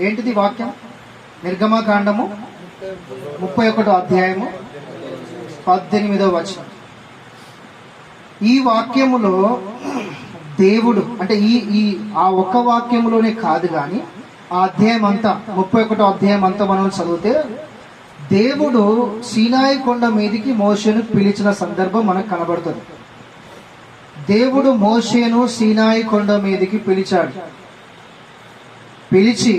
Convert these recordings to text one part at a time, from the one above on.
ఏంటిది వాక్యం? నిర్గమకాండము 31వ అధ్యాయము 18వ వచనం. ఈ వాక్యములో దేవుడు అంటే ఈ ఆ ఒక్క వాక్యములోనే కాదు కానీ ఆ అధ్యాయం అంతా 31వ అధ్యాయం అంతా మనం చదివితే దేవుడు సీనాయి కొండ మీదికి మోషేను పిలిచిన సందర్భం మనకు కనబడుతుంది. దేవుడు మోషేను సీనాయి కొండ మీదికి పిలిచాడు. పిలిచి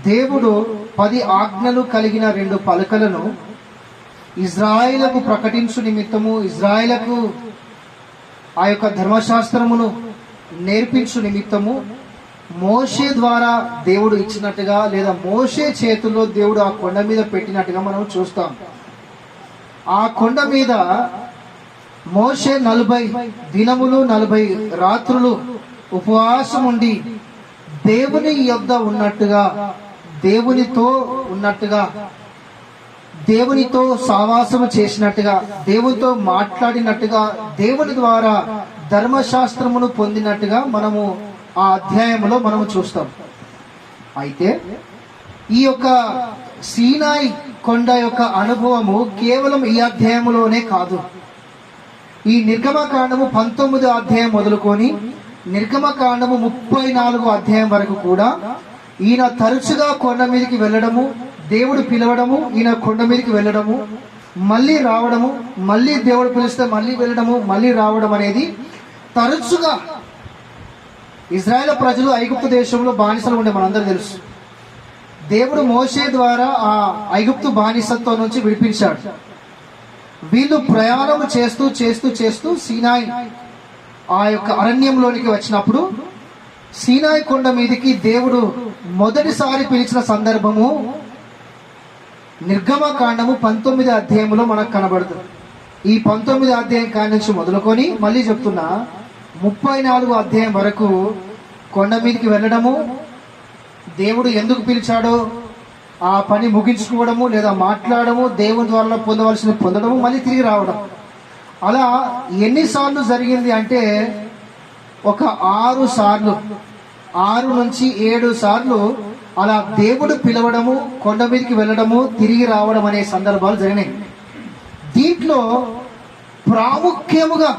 దేవుడు 10 ఆజ్ఞలు కలిగిన 2 పలకలను ఇజ్రాయేలుకు ప్రకటించు నిమిత్తము, ఇజ్రాయేలుకు ఆ యొక్క ధర్మశాస్త్రమును నేర్పించు నిమిత్తము మోషే ద్వారా దేవుడు ఇచ్చినట్టుగా లేదా మోషే చేతుల్లో దేవుడు ఆ కొండ మీద పెట్టినట్టుగా మనం చూస్తాం. ఆ కొండ మీద మోషే 40 దినములు 40 రాత్రులు ఉపవాసం ఉండి దేవుని యొద్ద ఉన్నట్టుగా, దేవునితో ఉన్నట్టుగా, దేవునితో సావాసము చేసినట్టుగా, దేవునితో మాట్లాడినట్టుగా, దేవుని ద్వారా ధర్మశాస్త్రమును పొందినట్టుగా మనము ఆ అధ్యాయంలో మనము చూస్తాం. అయితే ఈ యొక్క సీనాయి కొండ యొక్క అనుభవము కేవలం ఈ అధ్యాయములోనే కాదు. ఈ నిర్గమకాండము 19వ అధ్యాయం మొదలుకొని నిర్గమకాండము 34వ అధ్యాయం వరకు కూడా ఈయన తరచుగా కొండ మీదకి వెళ్ళడము, దేవుడు పిలవడము, ఈయన కొండ మీదకి వెళ్ళడము, మళ్ళీ రావడము, మళ్ళీ దేవుడు పిలిస్తే మళ్ళీ వెళ్ళడము, మళ్ళీ రావడం అనేది తరచుగా. ఇజ్రాయేల్ ప్రజలు ఐగుప్తు దేశంలో బానిసలు ఉండే మనందరూ తెలుసు. దేవుడు మోషే ద్వారా ఆ ఐగుప్తు బానిసత్వం నుంచి విడిపించాడు. వీళ్ళు ప్రయాణం చేస్తూ చేస్తూ చేస్తూ సీనాయి ఆ యొక్క అరణ్యంలోనికి వచ్చినప్పుడు సీనాయి కొండ మీదకి దేవుడు మొదటిసారి పిలిచిన సందర్భము నిర్గమకాండము 19వ అధ్యాయంలో మనకు కనబడుతుంది. ఈ 19వ అధ్యాయం కాడి నుంచి మొదలుకొని మళ్ళీ చెప్తున్నా 34వ అధ్యాయం వరకు కొండ మీదకి వెళ్ళడము, దేవుడు ఎందుకు పిలిచాడో ఆ పని ముగించుకోవడము లేదా మాట్లాడము, దేవుని ద్వారా పొందవలసిన పొందడము, మళ్ళీ తిరిగి రావడం. అలా ఎన్నిసార్లు జరిగింది అంటే ఒక 6 సార్లు, 6 నుంచి 7 సార్లు అలా దేవుడు పిలవడము, కొండ మీదకి వెళ్ళడము, తిరిగి రావడం అనే సందర్భాలు జరిగినాయి. దీంట్లో ప్రాముఖ్యముగా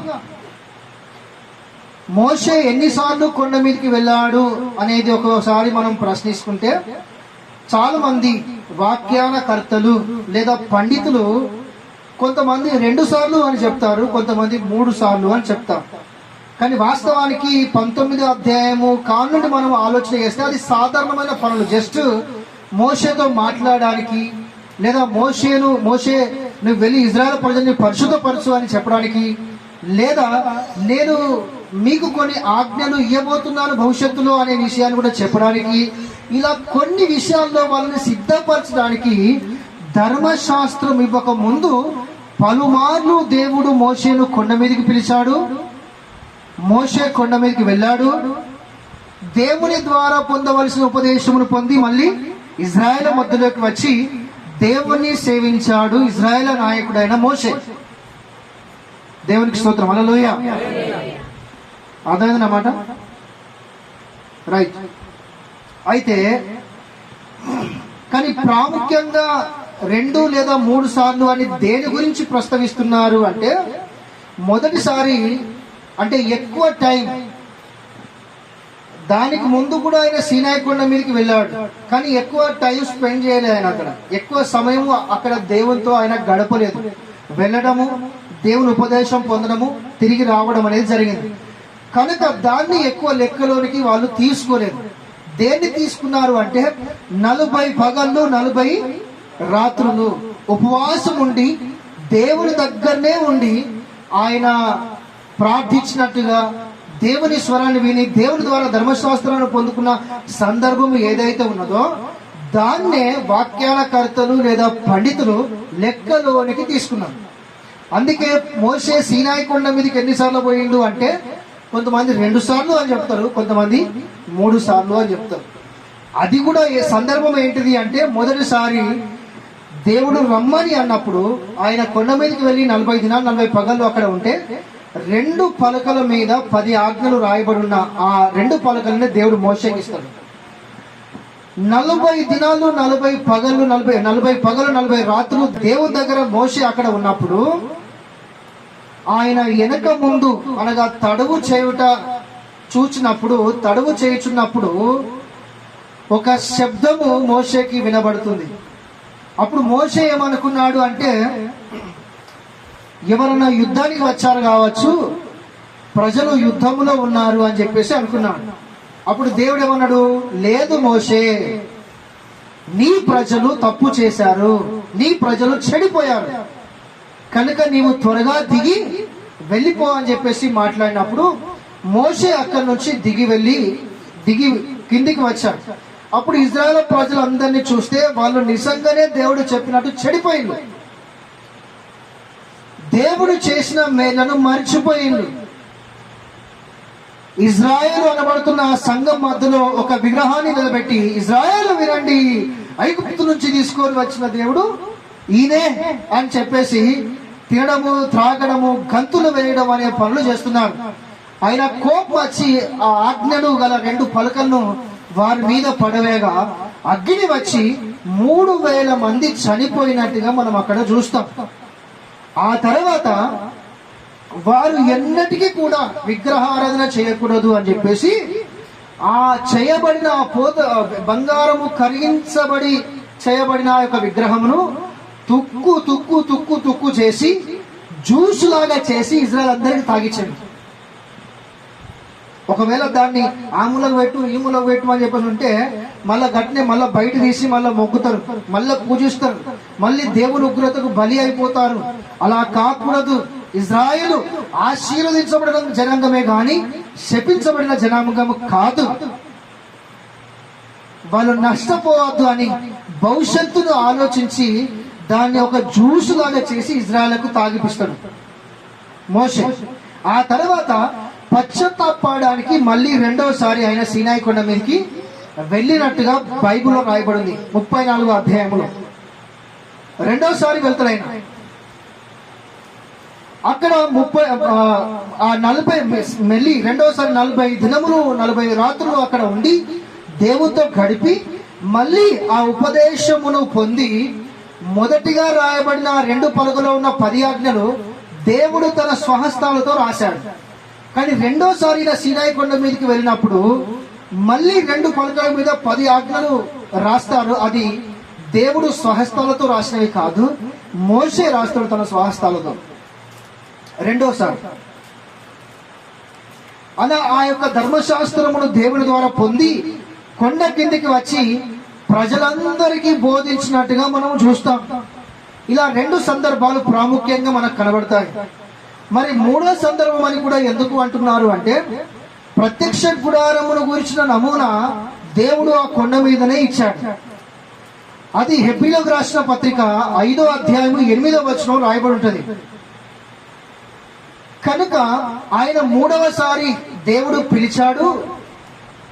మోషే ఎన్నిసార్లు కొండ మీదకి వెళ్ళాడు అనేది ఒకసారి మనం ప్రశ్నించుకుంటే చాలా మంది వాక్యానకర్తలు లేదా పండితులు కొంతమంది 2 సార్లు అని చెప్తారు, కొంతమంది 3 సార్లు అని చెప్తారు. కానీ వాస్తవానికి 19వ అధ్యాయము కానుండి మనం ఆలోచన చేస్తే అది సాధారణమైన పనులు. జస్ట్ మోషేతో మాట్లాడడానికి లేదా మోషే నువ్వు వెళ్ళి ఇజ్రాయేల్ ప్రజల్ని పరిశుద్ధపరచు అని చెప్పడానికి, లేదా నేను మీకు కొన్ని ఆజ్ఞలు ఇవ్వబోతున్నాను భవిష్యత్తులో అనే విషయాన్ని కూడా చెప్పడానికి, ఇలా కొన్ని విషయాల్లో వాళ్ళని సిద్ధపరచడానికి ధర్మశాస్త్రం ఇవ్వక ముందు పలుమార్లు దేవుడు మోషేను కొండ మీదకి పిలిచాడు. మోషే కొండ మీదకి వెళ్ళాడు, దేవుని ద్వారా పొందవలసిన ఉపదేశమును పొంది మళ్ళీ ఇజ్రాయేల్ మధ్యలోకి వచ్చి దేవుణ్ణి సేవించాడు ఇజ్రాయేల్ నాయకుడైన మోషే. దేవునికి స్తోత్రం, హల్లెలూయా. అర్థమైందన్నమాట, రైట్. అయితే కానీ ప్రాముఖ్యంగా 2 లేదా 3 సార్లు అని దేని గురించి ప్రస్తావిస్తున్నారు అంటే, మొదటిసారి అంటే ఎక్కువ టైం, దానికి ముందు కూడా ఆయన సీనాయి కొండ మీదకి వెళ్ళాడు, కానీ ఎక్కువ టైం స్పెండ్ చేయలేదు. ఆయన అక్కడ ఎక్కువ సమయం అక్కడ దేవునితో ఆయన గడపలేదు. వెళ్ళడము, దేవుని ఉపదేశం పొందడము, తిరిగి రావడం అనేది జరిగింది. కనుక దాన్ని ఎక్కువ లెక్కలోనికి వాళ్ళు తీసుకోలేదు. దేన్ని తీసుకున్నారు అంటే 40 పగళ్ళు 40 రాత్రులు ఉపవాసం ఉండి దేవుని దగ్గరనే ఉండి ఆయన ప్రార్థించినట్టుగా, దేవుని స్వరాన్ని విని దేవుని ద్వారా ధర్మశాస్త్రాన్ని పొందుకున్న సందర్భం ఏదైతే ఉన్నదో దాన్నే వాక్యానకర్తలు లేదా పండితులు లెక్కలోనికి తీసుకున్నారు. అందుకే మోషే సీనాయి కొండ మీదకి ఎన్నిసార్లు పోయిండు అంటే కొంతమంది 2 సార్లు అని చెప్తారు, కొంతమంది 3 సార్లు అని చెప్తారు. అది కూడా సందర్భం ఏంటిది అంటే, మొదటిసారి దేవుడు రమ్మని అన్నప్పుడు ఆయన కొండ మీదకి వెళ్ళి 40 దినాలు 40 పగళ్ళు అక్కడ ఉంటే 2 పలకల మీద 10 ఆజ్ఞలు రాయబడి ఉన్న ఆ 2 పలకలనే దేవుడు మోషేకి ఇస్తాడు. 40 దినాలు 40 పగలు 40 రాత్రులు దేవుని దగ్గర మోషే అక్కడ ఉన్నప్పుడు ఆయన వెనక ముందు అనగా తడువు చేయుచున్నప్పుడు ఒక శబ్దము మోషేకి వినబడుతుంది. అప్పుడు మోషే ఏమనుకున్నాడు అంటే, ఎవరన్నా యుద్ధానికి వచ్చారు కావచ్చు, ప్రజలు యుద్ధంలో ఉన్నారు అని చెప్పేసి అనుకున్నాడు. అప్పుడు దేవుడు ఏమన్నాడు, లేదు మోషే, నీ ప్రజలు తప్పు చేశారు, నీ ప్రజలు చెడిపోయారు, కనుక నీవు త్వరగా దిగి వెళ్ళిపో అని చెప్పేసి మాట్లాడినప్పుడు మోషే అక్కడి నుంచి దిగి కిందికి వచ్చాడు. అప్పుడు ఇజ్రాయేల్ ప్రజలందరినీ చూస్తే వాళ్ళు నిజంగానే దేవుడు చెప్పినట్టు చెడిపోయింది. దేవుడు చేసిన మేలను మర్చిపోయింది. ఇజ్రాయేలు అనబడుతున్న ఆ సంఘం మధ్యలో ఒక విగ్రహాన్ని నిలబెట్టి, ఇజ్రాయేలు వినండి, ఐగుప్తు నుంచి తీసుకొని వచ్చిన దేవుడు ఈయనే అని చెప్పేసి తినడము, త్రాగడము, గంతులు వేయడం అనే పనులు చేస్తున్నారు. ఆయన కోపం వచ్చి ఆ ఆజ్ఞను గల 2 పలకలను వారి మీద పడవేగా అగ్ని వచ్చి 3000 మంది చనిపోయినట్టుగా మనం అక్కడ చూస్తాం. ఆ తర్వాత వారు ఎన్నటికీ కూడా విగ్రహారాధన చేయకూడదు అని చెప్పేసి ఆ చేయబడిన బంగారము కరిగించబడి చేయబడిన యొక్క విగ్రహమును తుక్కు చేసి జ్యూస్ లాగా చేసి ఇజ్రాయెల్ అందరికి తాగించండి. ఒకవేళ దాన్ని ఆ మూలకు పెట్టు ఈ మూలకు పెట్టు అని చెప్పేసి ఉంటే మళ్ళా గట్టినే మళ్ళీ బయట తీసి మళ్ళీ మొగ్గుతారు, మళ్ళీ పూజిస్తారు, మళ్ళీ దేవుని ఉగ్రతకు బలి అయిపోతారు. అలా కాకూడదు. ఇజ్రాయేలు ఆశీర్వదించబడిన జనాంగమే గాని శపించబడిన జనాంగము కాదు. వాళ్ళు నష్టపోవద్దు అని భవిష్యత్తును ఆలోచించి దాన్ని ఒక జ్యూస్ లాగా చేసి ఇజ్రాయేలుకు తాగిపిస్తాడు మోషే. ఆ తర్వాత పశ్చాత్తాపడడానికి మళ్ళీ 2వసారి ఆయన సీనాయి కొండ మీదకి వెళ్ళినట్టుగా బైబిల్లో రాయబడింది. 34వ అధ్యాయంలో 2వసారి వెళ్తాడు ఆయన. అక్కడ 2వసారి 40 దినములు 40 రాత్రులు అక్కడ ఉండి దేవునితో గడిపి మళ్ళీ ఆ ఉపదేశమును పొంది మొదటిగా రాయబడిన 2 పలకలో ఉన్న 10 ఆజ్ఞలు దేవుడు తన స్వహస్తాలతో రాశాడు. కానీ 2వసారి సీనాయి కొండ మీదకి వెళ్ళినప్పుడు మళ్ళీ 2 పలకల మీద 10 ఆజ్ఞలు రాస్తారు. అది దేవుడు స్వహస్తాలతో రాసినవి కాదు, మోషే రాస్తాడు తన స్వహస్తాలతో 2వసారి. అలా ఆ యొక్క ధర్మశాస్త్రమును దేవుని ద్వారా పొంది కొండ కిందికి వచ్చి ప్రజలందరికీ బోధించినట్టుగా మనం చూస్తాం. ఇలా 2 సందర్భాలు ప్రాముఖ్యంగా మనకు కనబడతాయి. మరి 3వ సందర్భం అని కూడా ఎందుకు అంటున్నారు అంటే, ప్రత్యక్ష గుడారమును గురించిన నమూనా దేవుడు ఆ కొండ మీదనే ఇచ్చాడు. అది హెబ్రీయులకు రాసిన పత్రిక 5వ అధ్యాయము 8వ వచనం రాయబడి ఉంటుంది. కనుక ఆయన 3వసారి దేవుడు పిలిచాడు,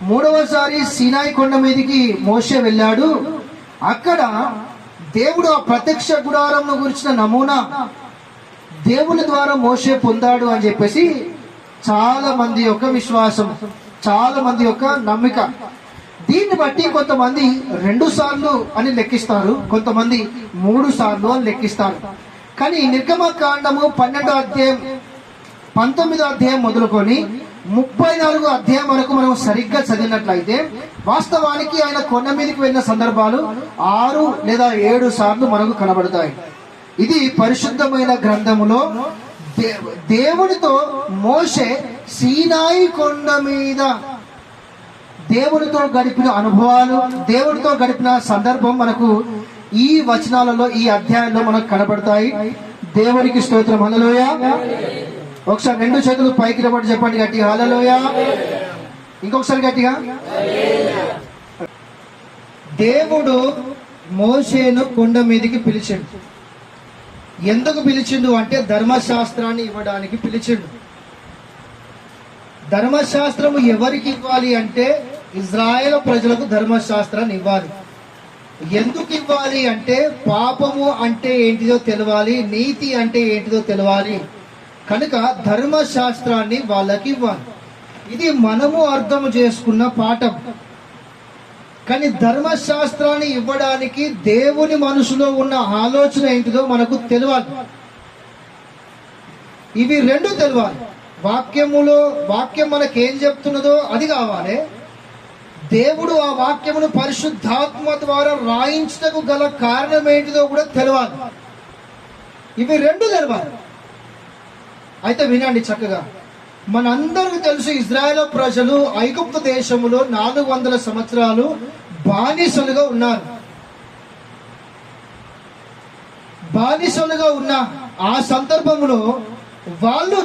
3వసారి సీనాయి కొండ మీదకి మోషే వెళ్ళాడు. అక్కడ దేవుడు ఆ ప్రత్యక్ష గుడారమును గురించిన నమూనా దేవుని ద్వారా మోషే పొందాడు అని చెప్పేసి చాలా మంది యొక్క విశ్వాసం, చాలా మంది యొక్క నమ్మిక. దీన్ని బట్టి కొంతమంది 2 సార్లు అని లెక్కిస్తారు, కొంతమంది 3 సార్లు అని లెక్కిస్తారు. కానీ నిర్గమకాండము 12వ అధ్యాయం 19వ అధ్యాయం మొదలుకొని 34వ అధ్యాయం వరకు మనం సరిగ్గా చదివినట్లయితే వాస్తవానికి ఆయన కొండ మీదకి వెళ్ళిన సందర్భాలు 6 లేదా 7 సార్లు మనకు కనబడతాయి. ఇది పరిశుద్ధమైన గ్రంథములో దేవునితో మోషే సీనాయి కొండ మీద దేవునితో గడిపిన అనుభవాలు, దేవునితో గడిపిన సందర్భం మనకు ఈ వచనాలలో, ఈ అధ్యాయంలో మనకు కనబడతాయి. దేవునికి స్తోత్రం. హల్లెలూయా. ఒకసారి 2 చేతులు పైకి నిలబడి చెప్పండి గట్టిగా, హల్లెలూయా. ఇంకొకసారి గట్టిగా. దేవుడు మోషేను కొండ మీదకి పిలిచిండు. ఎందుకు పిలిచిండు అంటే ధర్మశాస్త్రాన్ని ఇవ్వడానికి పిలిచిండు. ధర్మశాస్త్రము ఎవరికి ఇవ్వాలి అంటే ఇజ్రాయేల్ ప్రజలకు ధర్మశాస్త్రాన్ని ఇవ్వాలి. ఎందుకు ఇవ్వాలి అంటే పాపము అంటే ఏంటిదో తెలవాలి, నీతి అంటే ఏంటిదో తెలవాలి. కనుక ధర్మశాస్త్రాన్ని వాళ్ళకి ఇవ్వాలి. ఇది మనము అర్థం చేసుకున్న పాఠం. కానీ ధర్మశాస్త్రాన్ని ఇవ్వడానికి దేవుని మనసులో ఉన్న ఆలోచన ఏంటిదో మనకు తెలియాలి. ఇవి రెండు తెలియాలి. వాక్యం మనకేం చెప్తున్నదో అది కావాలి. దేవుడు ఆ వాక్యమును పరిశుద్ధాత్మ ద్వారా రాయించటకు గల కారణం ఏంటిదో కూడా తెలియాలి. ఇవి రెండు తెలియాలి. అయితే వినండి చక్కగా. మనందరికీ తెలుసు, ఇజ్రాయేల్ ప్రజలు ఐగుప్తు దేశములో 400 సంవత్సరాలు బానిసలుగా ఉన్నారు. బానిసలుగా ఉన్న ఆ సందర్భంలో వాళ్ళు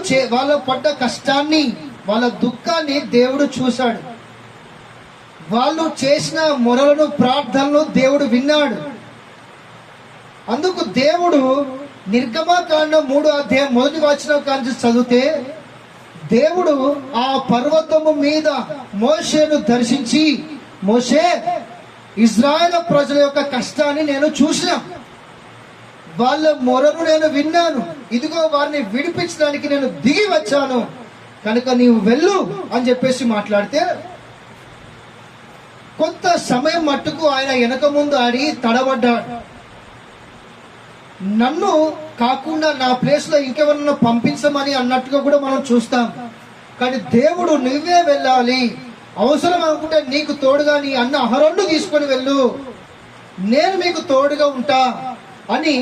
పడ్డ కష్టాన్ని, వాళ్ళ దుఃఖాన్ని దేవుడు చూశాడు. వాళ్ళు చేసిన మొరలను, ప్రార్థనలు దేవుడు విన్నాడు. అందుకు దేవుడు నిర్గమకాండం 3వ అధ్యాయం 1వ వచనం కాంచి చదివితే, దేవుడు ఆ పర్వతము మీద మోషేను దర్శించి, మోషే, ఇజ్రాయేల్ ప్రజల యొక్క కష్టాన్ని నేను చూసిన, వాళ్ళ మొరను నేను విన్నాను, ఇదిగో వారిని విడిపించడానికి నేను దిగి వచ్చాను, కనుక నీవు వెళ్ళు అని చెప్పేసి మాట్లాడితే, కొంత సమయం మట్టుకు ఆయన వెనక ముందు ఆడి తడబడ్డాడు. నన్ను కాకుండా నా ప్లేస్ లో ఇంకెవరన్నా పంపించమని అన్నట్టుగా కూడా మనం చూస్తాం. కానీ దేవుడు నువ్వే వెళ్ళాలి, అవసరం అనుకుంటే నీకు తోడుగా నీ అన్న అహరోను తీసుకొని వెళ్ళు, నేను మీకు తోడుగా ఉంటా అని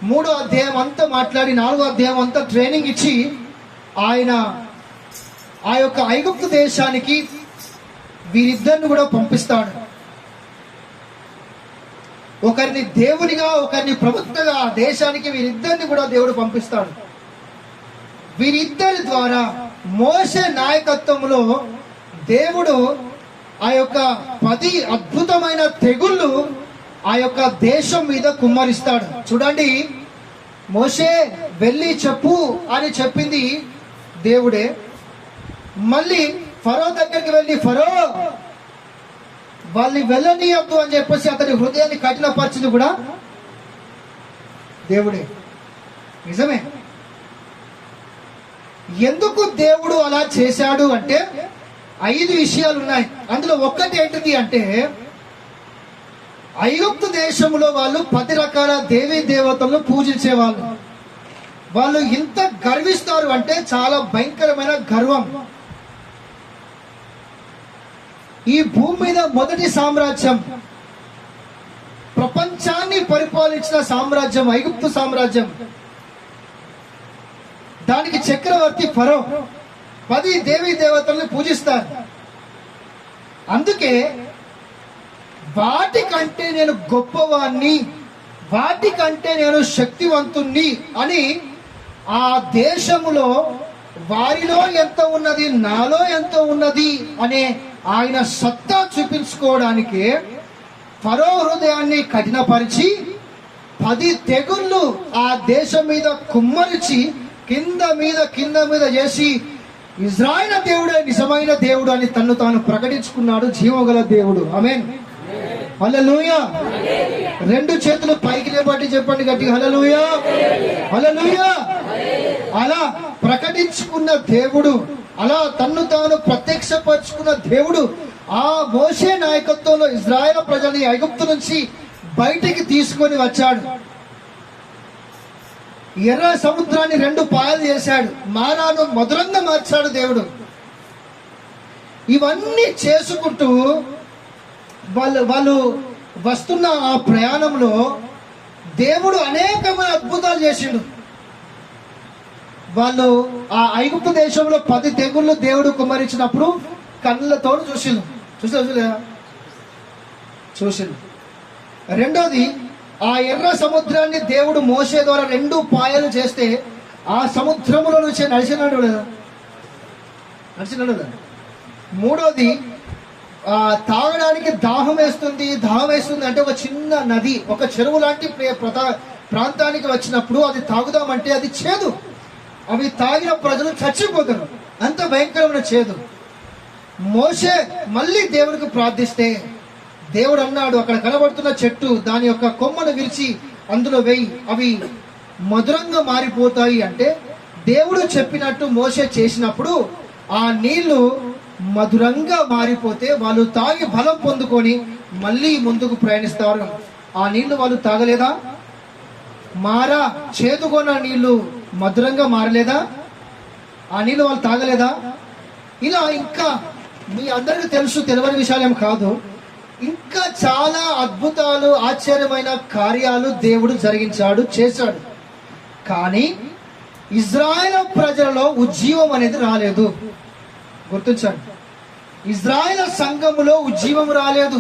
3వ అధ్యాయం అంతా మాట్లాడి 4వ అధ్యాయం అంతా ట్రైనింగ్ ఇచ్చి ఆయన ఆ యొక్క ఐగుప్తు దేశానికి వీరిద్దరిని కూడా పంపిస్తాడు. ఒకరిని దేవునిగా, ఒకరిని ప్రవక్తగా ఆ దేశానికి వీరిద్దరిని కూడా దేవుడు పంపిస్తాడు. వీరిద్దరి ద్వారా మోషే నాయకత్వంలో దేవుడు ఆ యొక్క 10 అద్భుతమైన తెగుళ్ళు ఆ యొక్క దేశం మీద కుమ్మరిస్తాడు. చూడండి, మోషే వెళ్ళి చెప్పు అని చెప్పింది దేవుడే. మళ్ళీ ఫరో దగ్గరికి వెళ్ళి, ఫరో వాళ్ళని వెళ్ళనీయద్దు అని చెప్పేసి అతని హృదయాన్ని కఠినపరిచింది కూడా దేవుడే. నిజమే. ఎందుకు దేవుడు అలా చేశాడు అంటే 5 విషయాలు ఉన్నాయి. అందులో ఒక్కటి ఏంటిది అంటే, ఐగుప్తు దేశంలో వాళ్ళు 10 రకాల దేవీ దేవతలను పూజించేవాళ్ళు. వాళ్ళు ఇంత గర్విస్తారు అంటే చాలా భయంకరమైన గర్వం. ఈ భూమి మీద మొదటి సామ్రాజ్యం, ప్రపంచాన్ని పరిపాలించిన సామ్రాజ్యం ఐగుప్తు సామ్రాజ్యం. దానికి చక్రవర్తి ఫరో. 10 దేవీ దేవతల్ని పూజిస్తారు. అందుకే వాటికంటే నేను గొప్పవాణ్ణి, వాటికంటే నేను శక్తివంతుణ్ణి అని ఆ దేశములో వారిలో ఎంత ఉన్నది, నాలో ఎంత ఉన్నది అనే ఆయన సత్తా చూపించుకోవడానికి ఫరో హృదయాన్ని కఠినపరిచి 10 తెగుళ్ళు ఆ దేశం మీద కుమ్మరిచి కింద మీద చేసి ఇజ్రాయేలు దేవుడే నిజమైన దేవుడు అని తన్ను తాను ప్రకటించుకున్నాడు. జీవగల దేవుడు. ఆమేన్. హల్లెలూయా. 2 చేతులు పైకి లేపట్టి చెప్పండి గట్టిగా, హల్లెలూయా, హల్లెలూయా. అలా ప్రకటించుకున్న దేవుడు, అలా తన్ను తాను ప్రత్యక్షపరుచుకున్న దేవుడు ఆ మోషే నాయకత్వంలో ఇజ్రాయేల్ ప్రజల్ని ఐగుప్తు నుంచి బయటికి తీసుకొని వచ్చాడు. ఎర్ర సముద్రాన్ని 2 పాయలు చేశాడు. మారాను మధురంగా మార్చాడు దేవుడు. ఇవన్నీ చేసుకుంటూ వాళ్ళు వస్తున్న ఆ ప్రయాణంలో దేవుడు అనేకమైన అద్భుతాలు చేసిండు. వాళ్ళు ఆ ఐగుప్తు దేశంలో 10 తెగుళ్ళు దేవుడు కుమ్మరించినప్పుడు కళ్ళతో చూసిండు. రెండోది, ఆ ఎర్ర సముద్రాన్ని దేవుడు మోషే ద్వారా 2 పాయలు చేస్తే ఆ సముద్రములో నుంచి నడిచినాడు కదా. మూడోది, తాగడానికి దాహం వేస్తుంది అంటే ఒక చిన్న నది, ఒక చెరువు లాంటి ప్రాంతానికి వచ్చినప్పుడు అది తాగుదామంటే అది చేదు. అవి తాగిన ప్రజలు చచ్చిపోతారు, అంత భయంకరమైన చేదు. మోషే మళ్ళీ దేవుడికి ప్రార్థిస్తే దేవుడు అన్నాడు, అక్కడ కనబడుతున్న చెట్టు దాని యొక్క కొమ్మను విరిచి అందులో వేయి, అవి మధురంగా మారిపోతాయి అంటే దేవుడు చెప్పినట్టు మోషే చేసినప్పుడు ఆ నీళ్లు మధురంగా మారిపోతే వాళ్ళు తాగి బలం పొందుకొని మళ్ళీ ముందుకు ప్రయాణిస్తారు. ఆ నీళ్లు వాళ్ళు తాగలేదా? చేదుగొన్న నీళ్లు మధురంగా మారలేదా? ఆ నీళ్లు వాళ్ళు తాగలేదా? ఇలా ఇంకా మీ అందరికీ తెలుసు, తెలియని విషయాలు ఏం కాదు. ఇంకా చాలా అద్భుతాలు, ఆశ్చర్యమైన కార్యాలు దేవుడు జరిగించాడు, చేశాడు. కానీ ఇజ్రాయేల్ ప్రజలలో ఉజ్జీవం అనేది రాలేదు. గుర్తించండి, ఇజ్రాయేల్ సంఘములో ఉజ్జీవం రాలేదు.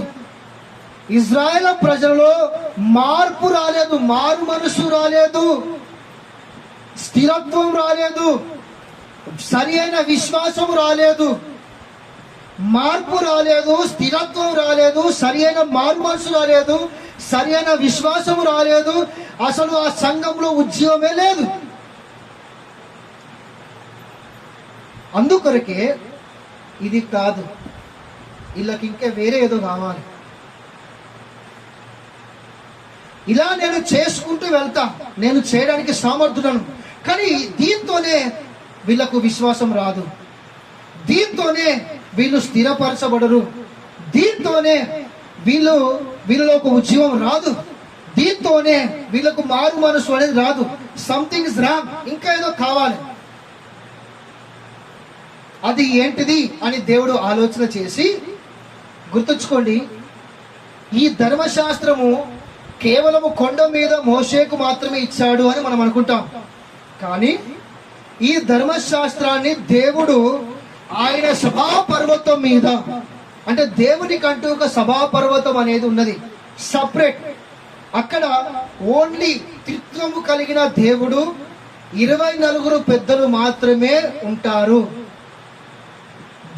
ఇజ్రాయేల్ ప్రజలలో మార్పు రాలేదు, మారు మనసు రాలేదు, స్థిరత్వం రాలేదు, సరి అయిన విశ్వాసం రాలేదు. మార్పు రాలేదు, స్థిరత్వం రాలేదు, సరి అయిన మారు మనసు రాలేదు, సరి అయిన విశ్వాసం రాలేదు. అసలు ఆ సంఘంలో ఉద్యమమే లేదు. అందుకొరకే ఇది కాదు, వీళ్ళకి ఇంకా వేరే ఏదో కావాలి. ఇలా నేను చేసుకుంటూ వెళ్తా, నేను చేయడానికి సామర్థ్యులను, కానీ దీంతోనే వీళ్ళకు విశ్వాసం రాదు, దీంతోనే వీళ్ళు స్థిరపరచబడరు, దీంతోనే వీళ్ళలో ఒక ఉద్యమం రాదు, దీంతోనే వీళ్ళకు మారు మనసు అనేది రాదు. సంథింగ్ ఇస్ రాంగ్, ఇంకా ఏదో కావాలి. అది ఏంటిది అని దేవుడు ఆలోచన చేసి, గుర్తుంచుకోండి, ఈ ధర్మశాస్త్రము కేవలము కొండ మీద మోషేకు మాత్రమే ఇచ్చాడు అని మనం అనుకుంటాం. కానీ ఈ ధర్మశాస్త్రాన్ని దేవుడు ఆయన సభాపర్వతం మీద, అంటే దేవునికంటూ ఒక సభాపర్వతం అనేది ఉన్నది, సపరేట్. అక్కడ ఓన్లీ త్రిత్వము కలిగిన దేవుడు, 24 పెద్దలు మాత్రమే ఉంటారు.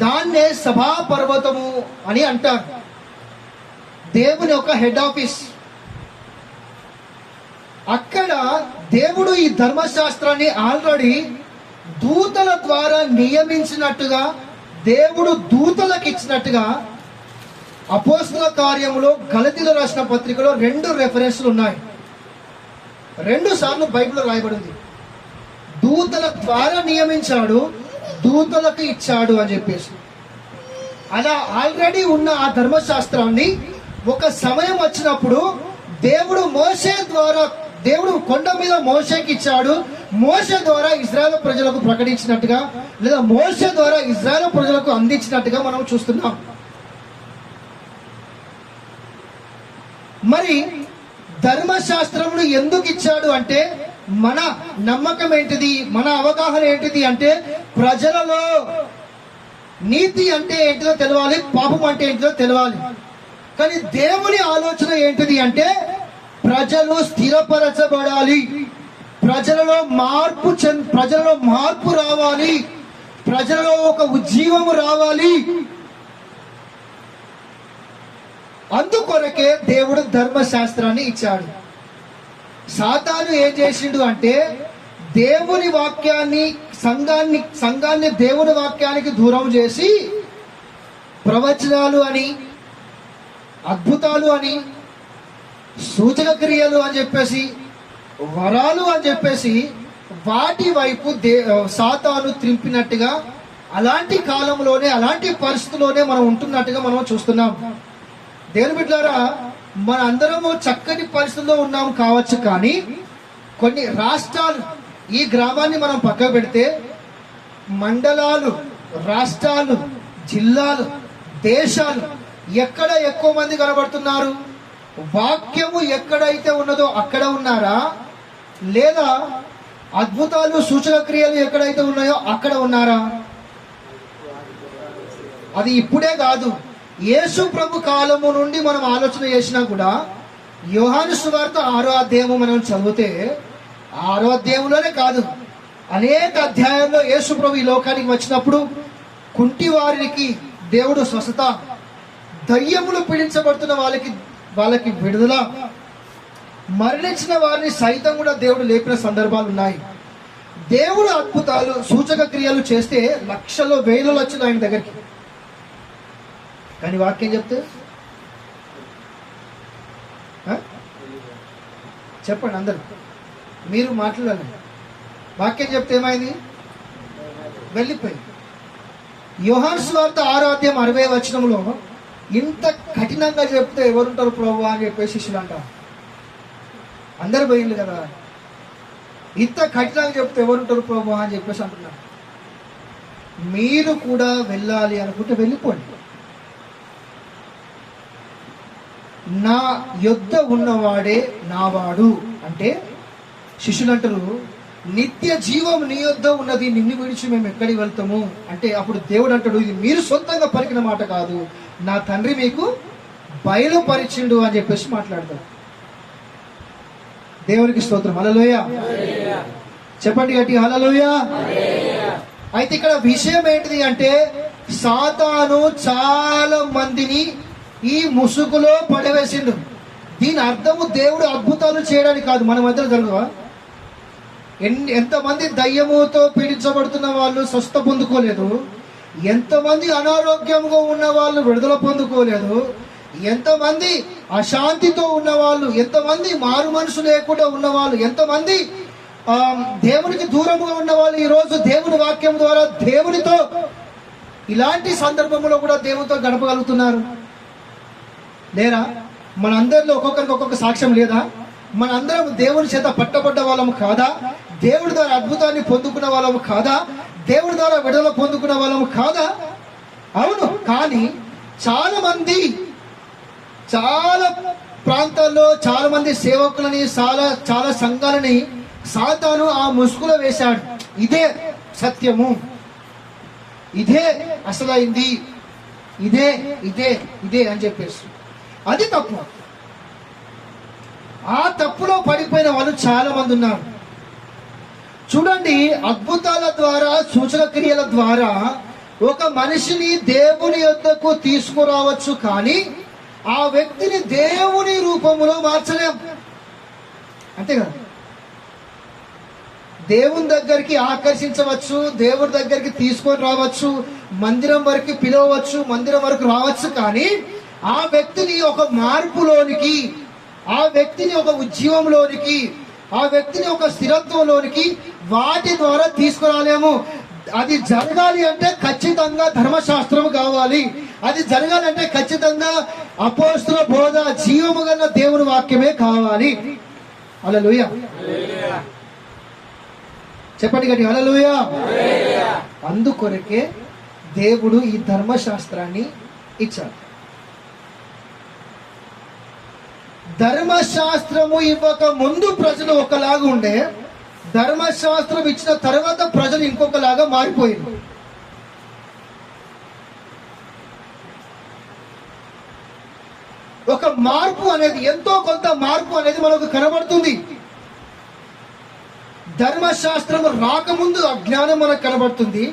దాన్నే సభాపర్వతము అని అంటారు. దేవుని ఒక హెడ్ ఆఫీస్. అక్కడ దేవుడు ఈ ధర్మశాస్త్రాన్ని ఆల్రెడీ దూతల ద్వారా నియమించినట్టుగా, దేవుడు దూతలకు ఇచ్చినట్టుగా అపోస్తల కార్యములో గలతీయులకు రాసిన పత్రికలో 2 రెఫరెన్స్లు ఉన్నాయి. 2 సార్లు బైబిల్లో రాయబడింది. దూతల ద్వారా నియమించాడు, దూతలకు ఇచ్చాడు అని చెప్పేసి. అలా ఆల్రెడీ ఉన్న ఆ ధర్మశాస్త్రాన్ని ఒక సమయం వచ్చినప్పుడు దేవుడు మోషే ద్వారా, దేవుడు కొండ మీద మోషేకి ఇచ్చాడు, మోషే ద్వారా ఇజ్రాయేల్ ప్రజలకు ప్రకటించినట్టుగా, లేదా మోషే ద్వారా ఇజ్రాయేల్ ప్రజలకు అందించినట్టుగా మనం చూస్తున్నాం. మరి ధర్మశాస్త్రమును ఎందుకు ఇచ్చాడు అంటే, మన నమ్మకం ఏంటిది, మన అవగాహన ఏంటిది అంటే, ప్రజలలో నీతి అంటే ఏంటిదో తెలవాలి, పాపం అంటే ఏంటిదో తెలవాలి. కానీ దేవుని ఆలోచన ఏంటిది అంటే, ప్రజలు స్థిరపరచబడాలి, ప్రజలలో మార్పు రావాలి, ప్రజలలో ఒక ఉజ్జీవము రావాలి. అందుకొరకే దేవుడు ధర్మశాస్త్రాన్ని ఇచ్చాడు. సాతాను ఏం చేసిండు అంటే, దేవుని వాక్యాన్ని, సంఘాన్ని దేవుని వాక్యానికి దూరం చేసి, ప్రవచనాలు అని, అద్భుతాలు అని, సూచక క్రియలు అని చెప్పేసి, వరాలు అని చెప్పేసి వాటి వైపు సాతాను త్రింపినట్టుగా, అలాంటి కాలంలోనే, అలాంటి పరిస్థితుల్లోనే మనం ఉంటున్నట్టుగా మనం చూస్తున్నాం. దేవుని బిడ్డలారా, మన అందరము చక్కటి పరిస్థితుల్లో ఉన్నాము కావచ్చు, కానీ కొన్ని రాష్ట్రాలు, ఈ గ్రామాన్ని మనం పక్క పెడితే, మండలాలు, రాష్ట్రాలు, జిల్లాలు, దేశాలు, ఎక్కడ ఎక్కువ మంది కనబడుతున్నారు? వాక్యము ఎక్కడైతే ఉన్నదో అక్కడ ఉన్నారా, లేదా అద్భుతాలు, సూచక క్రియలు ఎక్కడైతే ఉన్నాయో అక్కడ ఉన్నారా? అది ఇప్పుడే కాదు, యేసు ప్రభు కాలము నుండి మనం ఆలోచన చేసినా కూడా, యోహాను సువార్త 6వ అధ్యాయము మనం చదివితే, 6వ అధ్యాయంలోనే కాదు, అనేక అధ్యాయాల్లో యేసు ప్రభు ఈ లోకానికి వచ్చినప్పుడు కుంటి వారికి దేవుడు స్వస్థత, దయ్యములు పీడించబడుతున్న వాళ్ళకి విడుదల, మరణించిన వారిని సైతం కూడా దేవుడు లేపిన సందర్భాలు ఉన్నాయి. దేవుడు అద్భుతాలు, సూచక క్రియలు చేస్తే లక్షల్లో వేలలో వచ్చింది ఆయన దగ్గరికి. కానీ వాక్యం చెప్తే, చెప్పండి అందరు, మీరు మాట్లాడాలి. వాక్యం చెప్తే ఏమైంది? వెళ్ళిపోయింది. యోహాను సువార్త 6వ అధ్యాయం 60వ వచనంలో ఇంత కఠినంగా చెప్తే ఎవరుంటారు ప్రభు అని చెప్పేసి శిష్యులు అంటారు. అందరు పోయింది కదా, ఇంత కఠినంగా చెప్తే ఎవరుంటారు ప్రభు అని చెప్పేసి అంటున్నారు. మీరు కూడా వెళ్ళాలి అనుకుంటే వెళ్ళిపోండి. నా యొద్ద ఉన్నవాడే నావాడు అంటే శిష్యులు అంటారు, నిత్య జీవం నీ యొద్ద ఉన్నది, నిన్ను విడిచి మేము ఎక్కడికి వెళ్తాము అంటే అప్పుడు దేవుడు అంటాడు, ఇది మీరు సొంతంగా పలికిన మాట కాదు, నా తండ్రి మీకు బయలుపరిచిండు అని చెప్పేసి మాట్లాడతాడు. దేవునికి స్తోత్రం. హల్లెలూయా చెప్పండి గట్టి, హల్లెలూయా. అయితే ఇక్కడ విషయం ఏంటిది అంటే సాతాను చాలా మందిని ఈ ముసుగులో పడవేసిండు. దీని అర్థము దేవుడు అద్భుతాలు చేయడానికి కాదు. మన మధ్యలో జరుగువా? ఎంతమంది దయ్యముతో పీడించబడుతున్న వాళ్ళు స్వస్థ పొందుకోలేదు, ఎంతమంది అనారోగ్యంగా ఉన్న వాళ్ళు విడుదల పొందుకోలేదు, ఎంతమంది అశాంతితో ఉన్న వాళ్ళు, ఎంతమంది మారు మనసు లేకుండా ఉన్న వాళ్ళు, ఎంతమంది దేవునికి దూరంగా ఉన్న వాళ్ళు ఈరోజు దేవుని వాక్యం ద్వారా దేవునితో ఇలాంటి సందర్భంలో కూడా దేవునితో గడపగలుగుతున్నారు లేరా? మనందరిలో ఒక్కొక్కరికి ఒక్కొక్క సాక్ష్యం లేదా? మనందరం దేవుని చేత పట్టబడ్డ వాళ్ళము కాదా? దేవుడి ద్వారా అద్భుతాన్ని పొందుకున్న వాళ్ళము కాదా? దేవుడి ద్వారా విడుదల పొందుకున్న వాళ్ళము కాదా? అవును. కానీ చాలా మంది, చాలా ప్రాంతాల్లో చాలా మంది సేవకులని, చాలా సంఘాలని సాతాను ఆ ముసుగులో వేశాడు. ఇదే సత్యము, ఇదే అసలైంది, ఇదే ఇదే ఇదే అని చెప్పేసి. అది తప్పు. ఆ తప్పులో పడిపోయిన వాళ్ళు చాలా మంది ఉన్నారు. చూడండి, అద్భుతాల ద్వారా, సూచన క్రియల ద్వారా ఒక మనిషిని దేవుని యొద్దకు తీసుకురావచ్చు, కానీ ఆ వ్యక్తిని దేవుని రూపంలో మార్చలేం. అంతే కదా? దేవుని దగ్గరికి ఆకర్షించవచ్చు, దేవుని దగ్గరికి తీసుకొని రావచ్చు, మందిరం వరకు పిలవచ్చు, మందిరం వరకు రావచ్చు, కానీ ఆ వ్యక్తిని ఒక మార్పులోనికి, ఆ వ్యక్తిని ఒక ఉద్యమంలోనికి, ఆ వ్యక్తిని ఒక స్థిరత్వంలోనికి వాటి ద్వారా తీసుకురాలేము. అది జరగాలి అంటే ఖచ్చితంగా ధర్మశాస్త్రం కావాలి. అది జరగాలంటే ఖచ్చితంగా అపోస్తుల బోధ, జీవము గల దేవుని వాక్యమే కావాలి. హల్లెలూయా చెప్పండి గట్టి, హల్లెలూయా. అందుకొరకే దేవుడు ఈ ధర్మశాస్త్రాన్ని ఇచ్చాడు. ధర్మశాస్త్రము ఇవ్వక ముందు ప్రజలు ఒకలాగా ఉండే, ధర్మశాస్త్రం ఇచ్చిన తర్వాత ప్రజలు ఇంకొకలాగా మారిపోయారు. ఒక మార్పు అనేది, ఎంతో కొంత మార్పు అనేది మనకు కనబడుతుంది. ధర్మశాస్త్రం రాకముందు అజ్ఞానం మనకు కనబడుతుంది,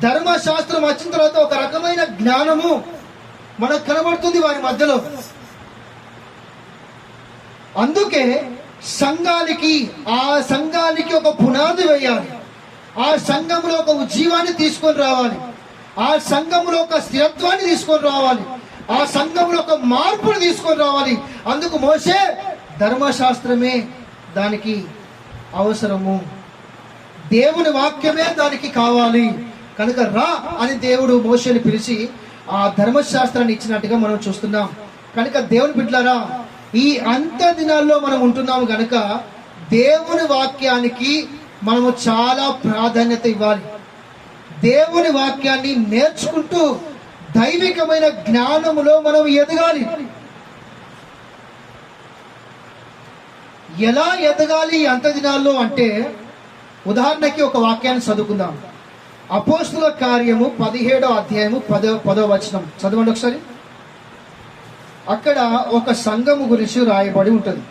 ధర్మశాస్త్రం వచ్చిన తర్వాత ఒక రకమైన జ్ఞానము మనకు కనబడుతుంది వారి మధ్యలో. అందుకే ఆ సంఘానికి ఒక పునాది వేయాలి, ఆ సంఘంలో ఒక ఉజ్జీవాన్ని తీసుకొని రావాలి, ఆ సంఘంలో ఒక స్థిరత్వాన్ని తీసుకొని రావాలి, ఆ సంఘంలో ఒక మార్పును తీసుకొని రావాలి. అందుకు మోషే ధర్మశాస్త్రమే దానికి అవసరము, దేవుని వాక్యమే దానికి కావాలి. కనుక రా అని దేవుడు మోషేని పిలిచి ఆ ధర్మశాస్త్రాన్ని ఇచ్చినట్టుగా మనం చూస్తున్నాం. కనుక దేవుని బిడ్డలారా, ఈ అంత దినాల్లో మనం ఉంటున్నాము కనుక దేవుని వాక్యానికి మనము చాలా ప్రాధాన్యత ఇవ్వాలి. దేవుని వాక్యాన్ని నేర్చుకుంటూ దైవికమైన జ్ఞానములో మనం ఎదగాలి. ఎలా ఎదగాలి అంత దినాల్లో అంటే, ఉదాహరణకి ఒక వాక్యాన్ని చదువుకుందాం. అపోస్తుల కార్యము 17వ అధ్యాయము 10వ వచనం చదవండి ఒకసారి. అక్కడ ఒక సంఘము గురించి రాయబడి ఉంటుంది.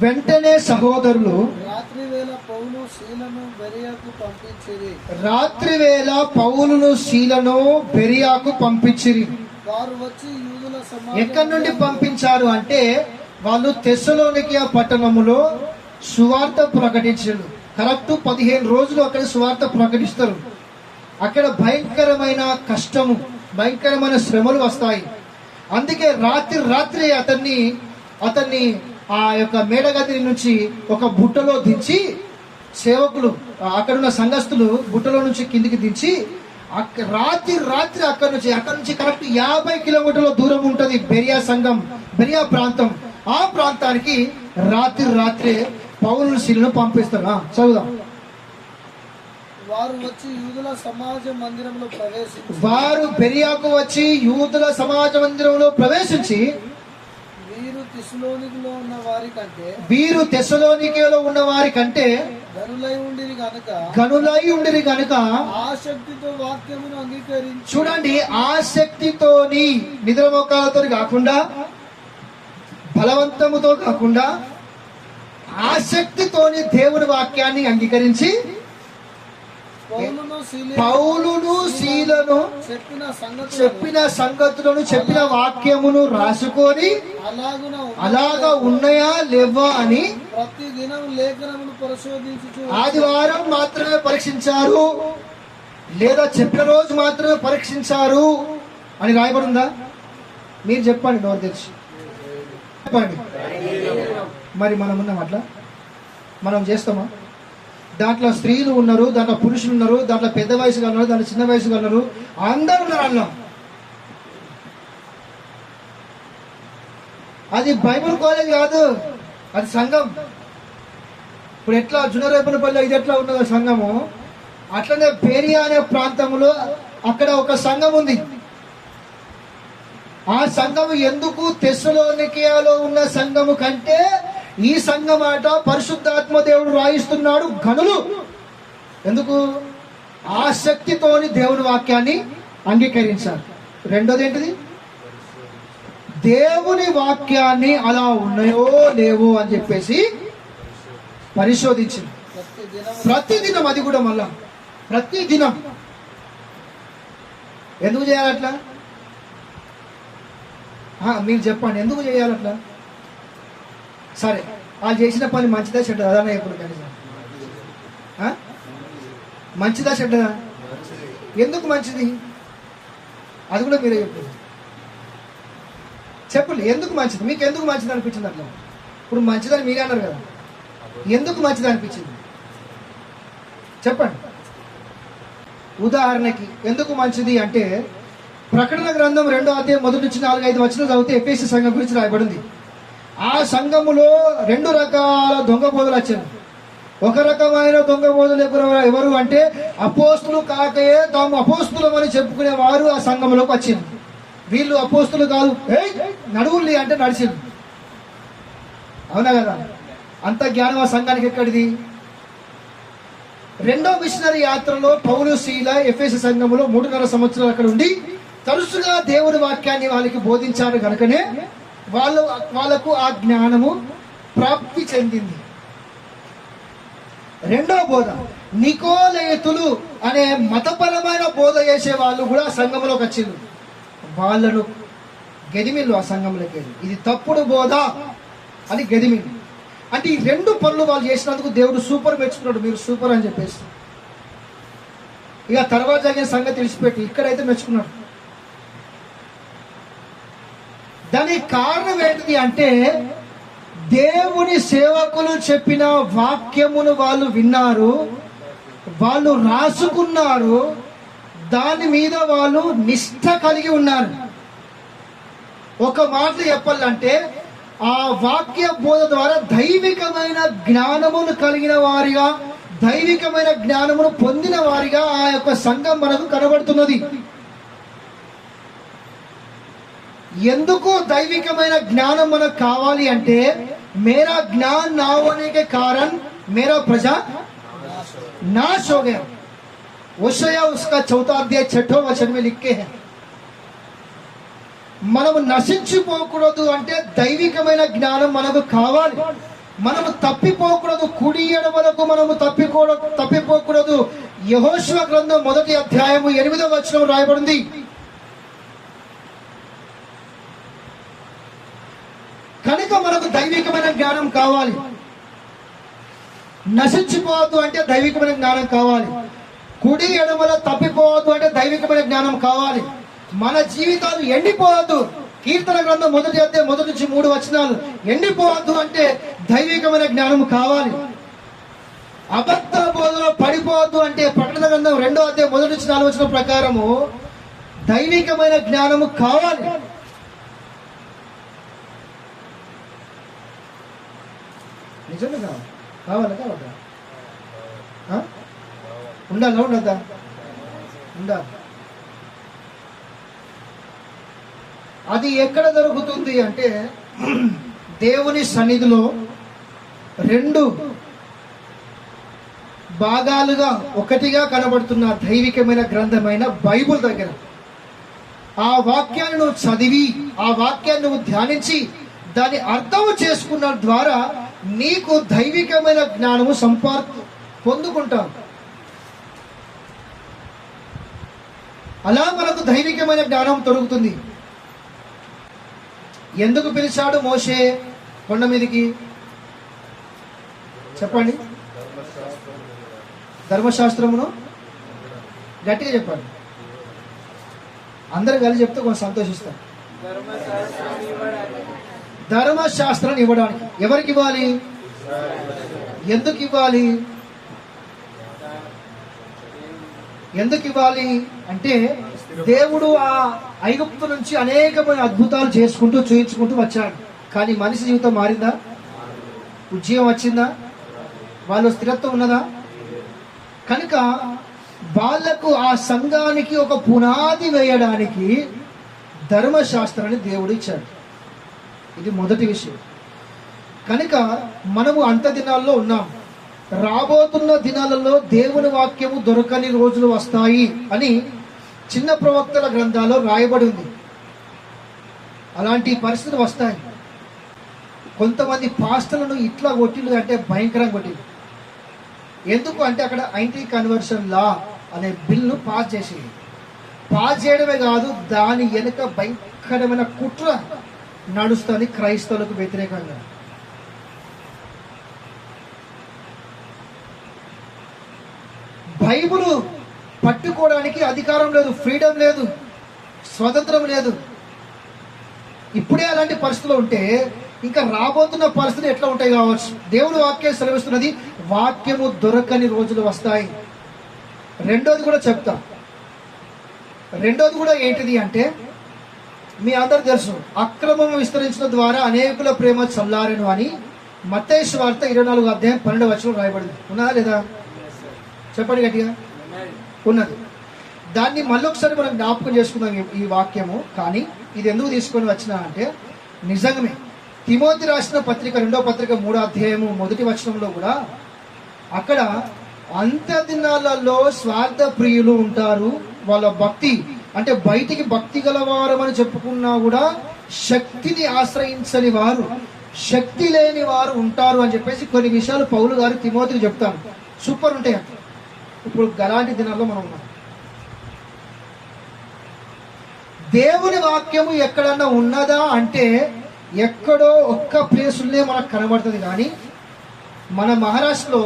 వెంటనే సహోదరులు రాత్రి వేళ పౌలును శీలను బెరియాకు పంపించిరి. ఎక్కడి నుండి పంపించారు అంటే, వాళ్ళు తెస్సలోనికియా పట్టణములో సువార్త ప్రకటించారు. కరెక్ట్ 15 రోజులు అక్కడ సువార్త ప్రకటిస్తారు. అక్కడ భయంకరమైన కష్టము, భయంకరమైన శ్రమలు వస్తాయి. అందుకే రాత్రి అతన్ని ఆ యొక్క మేడగది నుంచి ఒక బుట్టలో దించి, సేవకులు అక్కడున్న సంఘస్థులు బుట్టలో నుంచి కిందికి దించి రాత్రి అక్కడ నుంచి కరెక్ట్ 50 కిలోమీటర్ల దూరం ఉంటుంది బెరియా సంఘం, బెరియా ప్రాంతం. ఆ ప్రాంతానికి రాత్రే పౌలును శీలను పంపిస్తారు. చదువుదాం. వారు బెరియాకు వచ్చి యూదుల సమాజ మందిరంలో ప్రవేశించి వీరు తెస్సలోనికేలో ఉన్న వారి కంటే గనులై ఉండిరి గనుక ఆసక్తితో వాక్యమును అంగీకరించి. చూడండి, ఆసక్తితోని నిద్రమోకాలతో కాకుండా, బలవంతముతో కాకుండా, ఆసక్తితోని దేవుని వాక్యాన్ని అంగీకరించి పౌలును శీలను చెప్పిన సంగతులను చెప్పిన వాక్యమును రాసుకొని అలాగా ఉన్నాయా లేవా అని ప్రతిదినం లేఖనమును పరిశోధించి ఆదివారం మాత్రమే పరీక్షించారు లేదా చెప్పిన రోజు మాత్రమే పరీక్షించారు అని రాయబడిందా? మీరు చెప్పండి, నోరు తెచ్చి చెప్పండి. మరి మనం ఉన్నాం అట్లా? మనం చేస్తామా? దాంట్లో స్త్రీలు ఉన్నారు, దాంట్లో పురుషులు ఉన్నారు, దాంట్లో పెద్ద వయసుగా ఉన్నారు, దాంట్లో చిన్న వయసుగా ఉన్నారు, అందరూ ఉన్నారు అన్న. అది బైబుల్ కాలేజ్ కాదు, అది సంఘం. ఇప్పుడు ఎట్లా జునరేపనపల్లి ఇది ఎట్లా ఉన్నదో సంఘము, అట్లనే బేరియా అనే ప్రాంతంలో అక్కడ ఒక సంఘం ఉంది. ఆ సంఘము ఎందుకు తెస్సలోనికేలో ఉన్న సంఘము కంటే ఈ సంఘం ఆట పరిశుద్ధాత్మ దేవుడు రాయిస్తున్నాడు గనులు. ఎందుకు? ఆసక్తితోని దేవుని వాక్యాన్ని అంగీకరించారు. రెండోది ఏంటిది? దేవుని వాక్యాన్ని అలా ఉన్నాయో లేవో అని చెప్పేసి పరిశోధించింది. ప్రతిదినం, అది కూడా మళ్ళా ప్రతిదినం. ఎందుకు చేయాలట్లా? మీరు చెప్పండి, ఎందుకు చేయాలట్లా? సరే, వాళ్ళు చేసిన పని మంచిదా చెడ్డదా? అదన్నా ఎప్పుడు కనీసం మంచిదా చెడ్డదా? ఎందుకు మంచిది? అది కూడా మీరే చెప్పండి. ఎందుకు మంచిది? మీకు ఎందుకు మంచిది అనిపించింది అట్లా? ఇప్పుడు మంచిదని మీరే అన్నారు కదా, ఎందుకు మంచిది అనిపించింది చెప్పండి. ఉదాహరణకి ఎందుకు మంచిది అంటే, ప్రకటన గ్రంథం 2వ అధ్యాయం 1 నుంచి 4-5 వచనాలు చదివితే ఎఫెసీ సంఘం గురించి రాయబడింది. ఆ సంఘములో 2 రకాల దొంగ బోధలు వచ్చాయి. ఒక రకమైన దొంగ బోధలు ఎవరు అంటే, అపోస్తులు కాకయే తాము అపోస్తులమని చెప్పుకునే వారు ఆ సంఘంలోకి వచ్చింది. వీళ్ళు అపోస్తులు కాదు, నడువుల్లి అంటే నడిచింది. అవునా కదా? అంత జ్ఞానం ఆ సంఘానికి ఎక్కడిది? 2వ మిషనరీ యాత్రలో పౌలు శీల ఎఫెసీ సంఘములో 3.5 సంవత్సరాలు అక్కడ ఉండి తరచుగా దేవుని వాక్యాన్ని వాళ్ళకి బోధించారు కనుకనే వాళ్ళకు ఆ జ్ఞానము ప్రాప్తి చెందింది. రెండవ బోధ, నికోలయతులు అనే మతపరమైన బోధ చేసే వాళ్ళు కూడా సంఘంలోకి వచ్చింది. వాళ్ళను గెదిమిల్లు ఆ సంఘంలోకి వెళ్ళి, ఇది తప్పుడు బోధ అని గెదిమిల్లు. అంటే ఈ 2 పనులు వాళ్ళు చేసినందుకు దేవుడు సూపర్ మెచ్చుకున్నాడు. మీరు సూపర్ అని చెప్పేసి ఇక తర్వాత జరిగిన సంగతి తెలిసిపెట్టి ఇక్కడైతే మెచ్చుకున్నాడు. దానికి కారణం ఏంటిది అంటే, దేవుని సేవకులు చెప్పిన వాక్యమును వాళ్ళు విన్నారు, వాళ్ళు రాసుకున్నారు, దాని మీద వాళ్ళు నిష్ఠ కలిగి ఉన్నారు. ఒక మాటలు చెప్పాలంటే, ఆ వాక్య బోధ ద్వారా దైవికమైన జ్ఞానమును కలిగిన వారిగా, దైవికమైన జ్ఞానమును పొందిన వారిగా ఆ యొక్క సంఘం మనకు కనబడుతున్నది. ఎందుకు దైవికమైన జ్ఞానం మనకు కావాలి అంటే, మేరా జ్ఞాన్ నా होने के कारण मेरा प्रजा नाश हो गया. ओशया उसका 4వ అధ్యాయం 6వ వచనం में लिखे हैं. మనము నశించిపోకూడదు అంటే దైవికమైన జ్ఞానం మనకు కావాలి. మనము తప్పిపోకూడదు, కుడి ఎడమలకు మనము తప్పిపోకూడదు. యెహోషువ గ్రంథం 1వ అధ్యాయం 8వ వచనం రాయబడింది. కనుక మనకు దైవికమైన జ్ఞానం కావాలి. నశించిపోవద్దు అంటే దైవికమైన జ్ఞానం కావాలి. కుడి ఎడమల తప్పిపోవద్దు అంటే దైవికమైన జ్ఞానం కావాలి. మన జీవితాలు ఎండిపోవద్దు. కీర్తన గ్రంథం 1వ అధ్యాయం 1 నుంచి 3 వచనాలు, ఎండిపోవద్దు అంటే దైవికమైన జ్ఞానం కావాలి. అబద్ధ బోధలో పడిపోవద్దు అంటే ప్రకటన గ్రంథం 2వ అధ్యాయం 1-4 వచనం ప్రకారము దైవికమైన జ్ఞానము కావాలి. నిజమే కావాలా కావద్దా? ఉండాలా ఉండద్దా? ఉండాలి. అది ఎక్కడ దొరుకుతుంది అంటే దేవుని సన్నిధిలో 2 భాగాలుగా ఒకటిగా కనబడుతున్న దైవికమైన గ్రంథమైన బైబుల్ దగ్గర. ఆ వాక్యాన్ని నువ్వు చదివి, ఆ వాక్యాన్ని నువ్వు ధ్యానించి దాన్ని అర్థం చేసుకున్న ద్వారా నీకు దైవికమైన జ్ఞానము పొందుకుంటావు. అలా మనకు దైవికమైన జ్ఞానం దొరుకుతుంది. ఎందుకు పిలిచాడు మోషే కొండ మీదకి చెప్పండి? ధర్మశాస్త్రమును గట్టిగా చెప్పండి. అందరు కలిసి చెప్తే కొంచెం సంతోషిస్తారు. ధర్మశాస్త్రాన్ని ఇవ్వడానికి. ఎవరికి ఇవ్వాలి? ఎందుకు ఇవ్వాలి? ఎందుకు ఇవ్వాలి అంటే దేవుడు ఆ ఐగుప్తు నుంచి అనేకమైన అద్భుతాలు చేసుకుంటూ చూయించుకుంటూ వచ్చాడు. కానీ మనిషి జీవితం మారిందా? ఉద్యోగం వచ్చిందా? వాళ్ళు స్థిరత్వం ఉన్నదా? కనుక వాళ్లకు ఆ సంఘానికి ఒక పునాది వేయడానికి ధర్మశాస్త్రాన్ని దేవుడు ఇచ్చాడు. ఇది మొదటి విషయం. కనుక మనము అంత దినాల్లో ఉన్నాం. రాబోతున్న దినాలలో దేవుని వాక్యము దొరకని రోజులు వస్తాయి అని చిన్న ప్రవక్తల గ్రంథాల్లో రాయబడి ఉంది. అలాంటి పరిస్థితులు వస్తాయి. కొంతమంది పాస్టర్లను ఇట్లా కొట్టిండు అంటే భయంకరంగా కొట్టిండు. ఎందుకు అంటే అక్కడ యాంటీ కన్వర్షన్ లా అనే బిల్లు పాస్ చేసింది. పాస్ చేయడమే కాదు, దాని వెనుక భయంకరమైన కుట్ర నడుస్తుంది క్రైస్తవులకు వ్యతిరేకంగా. బైబుల్ పట్టుకోవడానికి అధికారం లేదు, ఫ్రీడమ్ లేదు, స్వతంత్రం లేదు. ఇప్పుడే అలాంటి పరిస్థితులు ఉంటే ఇంకా రాబోతున్న పరిస్థితులు ఎట్లా ఉంటాయి కావచ్చు. దేవుడు వాక్యం సెలవిస్తున్నది, వాక్యము దొరకని రోజులు వస్తాయి. రెండోది కూడా చెప్తా. రెండోది కూడా ఏంటిది అంటే మీ అందరు తెలుసు, అక్రమం విస్తరించిన ద్వారా అనేకుల ప్రేమ చల్లారెను అని మత్తయి సువార్త 24వ అధ్యాయం 12వ వచనం రాయబడింది. ఉన్నదా లేదా? చెప్పండి గట్టిగా. ఉన్నది. దాన్ని మళ్ళొకసారి మనం జ్ఞాపకం చేసుకుందాం ఈ వాక్యము. కానీ ఇది ఎందుకు తీసుకొని వచ్చినా అంటే నిజంగానే తిమోతి రాసిన పత్రిక 2వ పత్రిక 3వ అధ్యాయము 1వ వచనంలో కూడా అక్కడ అంత్య దినాలలో స్వార్థ ప్రియులు ఉంటారు, వాళ్ళ భక్తి అంటే బయటికి భక్తి గలవారమని చెప్పుకున్నా కూడా శక్తిని ఆశ్రయించని వారు, శక్తి లేని వారు ఉంటారు అని చెప్పేసి కొన్ని విషయాలు పౌలు గారు తిమోతికి చెప్తాను. సూపర్ ఉంటాయి. ఇప్పుడు అలాంటి దినాల్లో మనం ఉన్నాం. దేవుని వాక్యము ఎక్కడన్నా ఉన్నదా అంటే ఎక్కడో ఒక్క ప్లేసులనే మనకు కనబడుతుంది. కానీ మన మహారాష్ట్రలో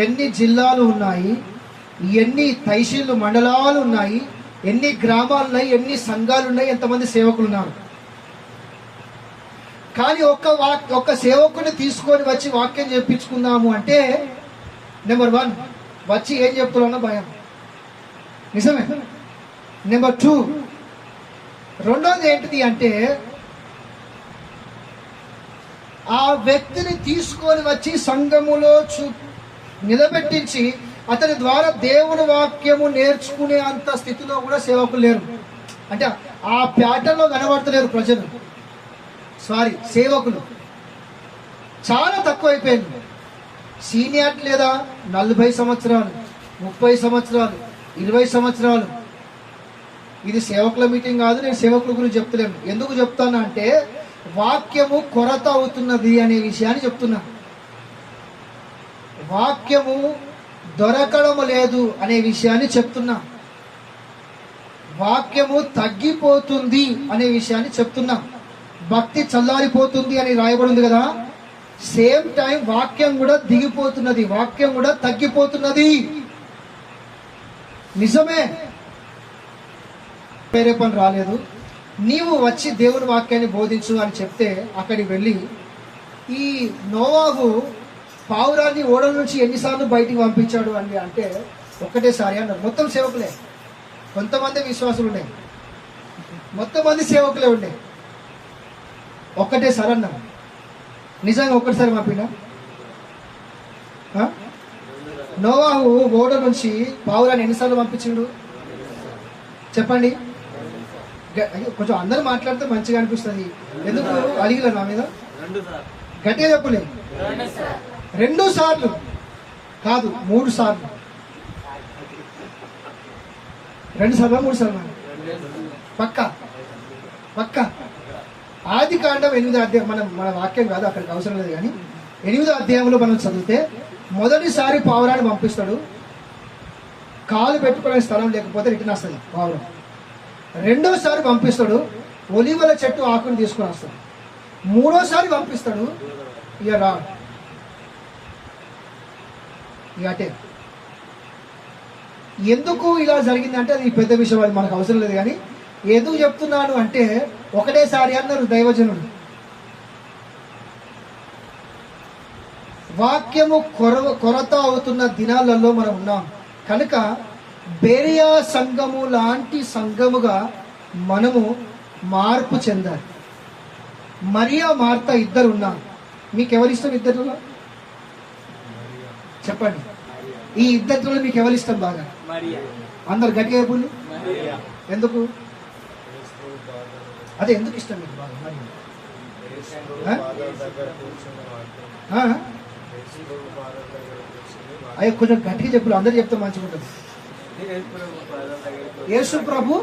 ఎన్ని జిల్లాలు ఉన్నాయి, ఎన్ని తహసీలు మండలాలు ఉన్నాయి, ఎన్ని గ్రామాలు ఉన్నాయి, ఎన్ని సంఘాలు ఉన్నాయి, ఎంతమంది సేవకులు ఉన్నారు. కానీ ఒక్క సేవకుని తీసుకొని వచ్చి వాక్యం చెప్పించుకుందాము అంటే నెంబర్ 1 వచ్చి ఏం చెప్తున్నా భయం. నిజమే. నెంబర్ 2 రెండోది ఏంటిది అంటే ఆ వ్యక్తిని తీసుకొని వచ్చి సంఘములో నిలబెట్టించి అతని ద్వారా దేవుని వాక్యము నేర్చుకునే అంత స్థితిలో కూడా సేవకులు లేరు. అంటే ఆ ప్యాటర్న్లో కనబడతలేరు ప్రజలు. సేవకులు చాలా తక్కువైపోయింది. సీనియర్ లేదా 40 సంవత్సరాలు, 30 సంవత్సరాలు, 20 సంవత్సరాలు. ఇది సేవకుల మీటింగ్ కాదు, నేను సేవకుల గురించి చెప్తలేను. ఎందుకు చెప్తాను అంటే వాక్యము కొరత అవుతున్నది అనే విషయాన్ని చెప్తున్నా. వాక్యము దొరకడం లేదు అనే విషయాన్ని చెప్తున్నా. వాక్యము తగ్గిపోతుంది అనే విషయాన్ని చెప్తున్నా. భక్తి చల్లారిపోతుంది అని రాయబడింది కదా. సేమ్ టైం వాక్యం కూడా దిగిపోతున్నది, వాక్యం కూడా తగ్గిపోతున్నది. నిజమే. వేరే పని రాలేదు. నీవు వచ్చి దేవుని వాక్యాన్ని బోధించు అని చెప్తే అక్కడికి వెళ్ళి ఈ నోవాహు పావురాన్ని ఓడల నుంచి ఎన్నిసార్లు బయటికి పంపించాడు అని అంటే ఒక్కటేసారి అన్నారు. మొత్తం సేవకులే, కొంతమంది విశ్వాసులు ఉండే, మొత్తం మంది సేవకులే ఉండే, ఒక్కటేసారి అన్నారు. నిజంగా ఒక్కటిసారి పంపినా? నోవాహు ఓడ నుంచి పావురాన్ని ఎన్నిసార్లు పంపించిండు చెప్పండి? అయ్యో, కొంచెం అందరూ మాట్లాడితే మంచిగా అనిపిస్తుంది. ఎందుకు అడిగిలే నా మీద? గట్టిగా చెప్పలేదు. 2 సార్లు కాదు, 3 సార్లు. 2 సార్లు 3 సార్లు పక్క పక్క. ఆది కాండం 8వ అధ్యాయం, మన వాక్యం కాదు, అక్కడికి అవసరం లేదు, కానీ 8వ అధ్యాయంలో మనం చదివితే మొదటిసారి పావురాన్ని పంపిస్తాడు. కాలు పెట్టుకునే స్థలం లేకపోతే రిటర్న్ వస్తుంది పావురం. 2వసారి పంపిస్తాడు, ఒలివల చెట్టు ఆకుని తీసుకుని వస్తాడు. 3వసారి పంపిస్తాడు, ఇక రాడు, ఇక అటే. ఎందుకు ఇలా జరిగిందంటే అది పెద్ద విషయం, అది మనకు అవసరం లేదు. కానీ ఎందుకు చెప్తున్నాను అంటే ఒకటేసారి అన్నారు దైవజనుడు. వాక్యము కొరత అవుతున్న దినాలలో మనం ఉన్నాం కనుక బేరియా సంఘము లాంటి సంఘముగా మనము మార్పు చెందాలి. మరియా మార్త ఇద్దరు ఉన్నారు. మీకు ఎవరిష్టం ఇద్దరులో? చెప్పండి. ఈ ఇద్దరిలో మీకు ఎవరిష్టం బాగా? అందరు గట్టిగా చెప్పులు. ఎందుకు? అదే ఎందుకు ఇష్టం మీకు బాగా మరియా? అయ్యో కొంచెం గట్టిగా చెప్పులు, అందరు చెప్తే మంచిగా ఉంటుంది. యేసు ప్రభు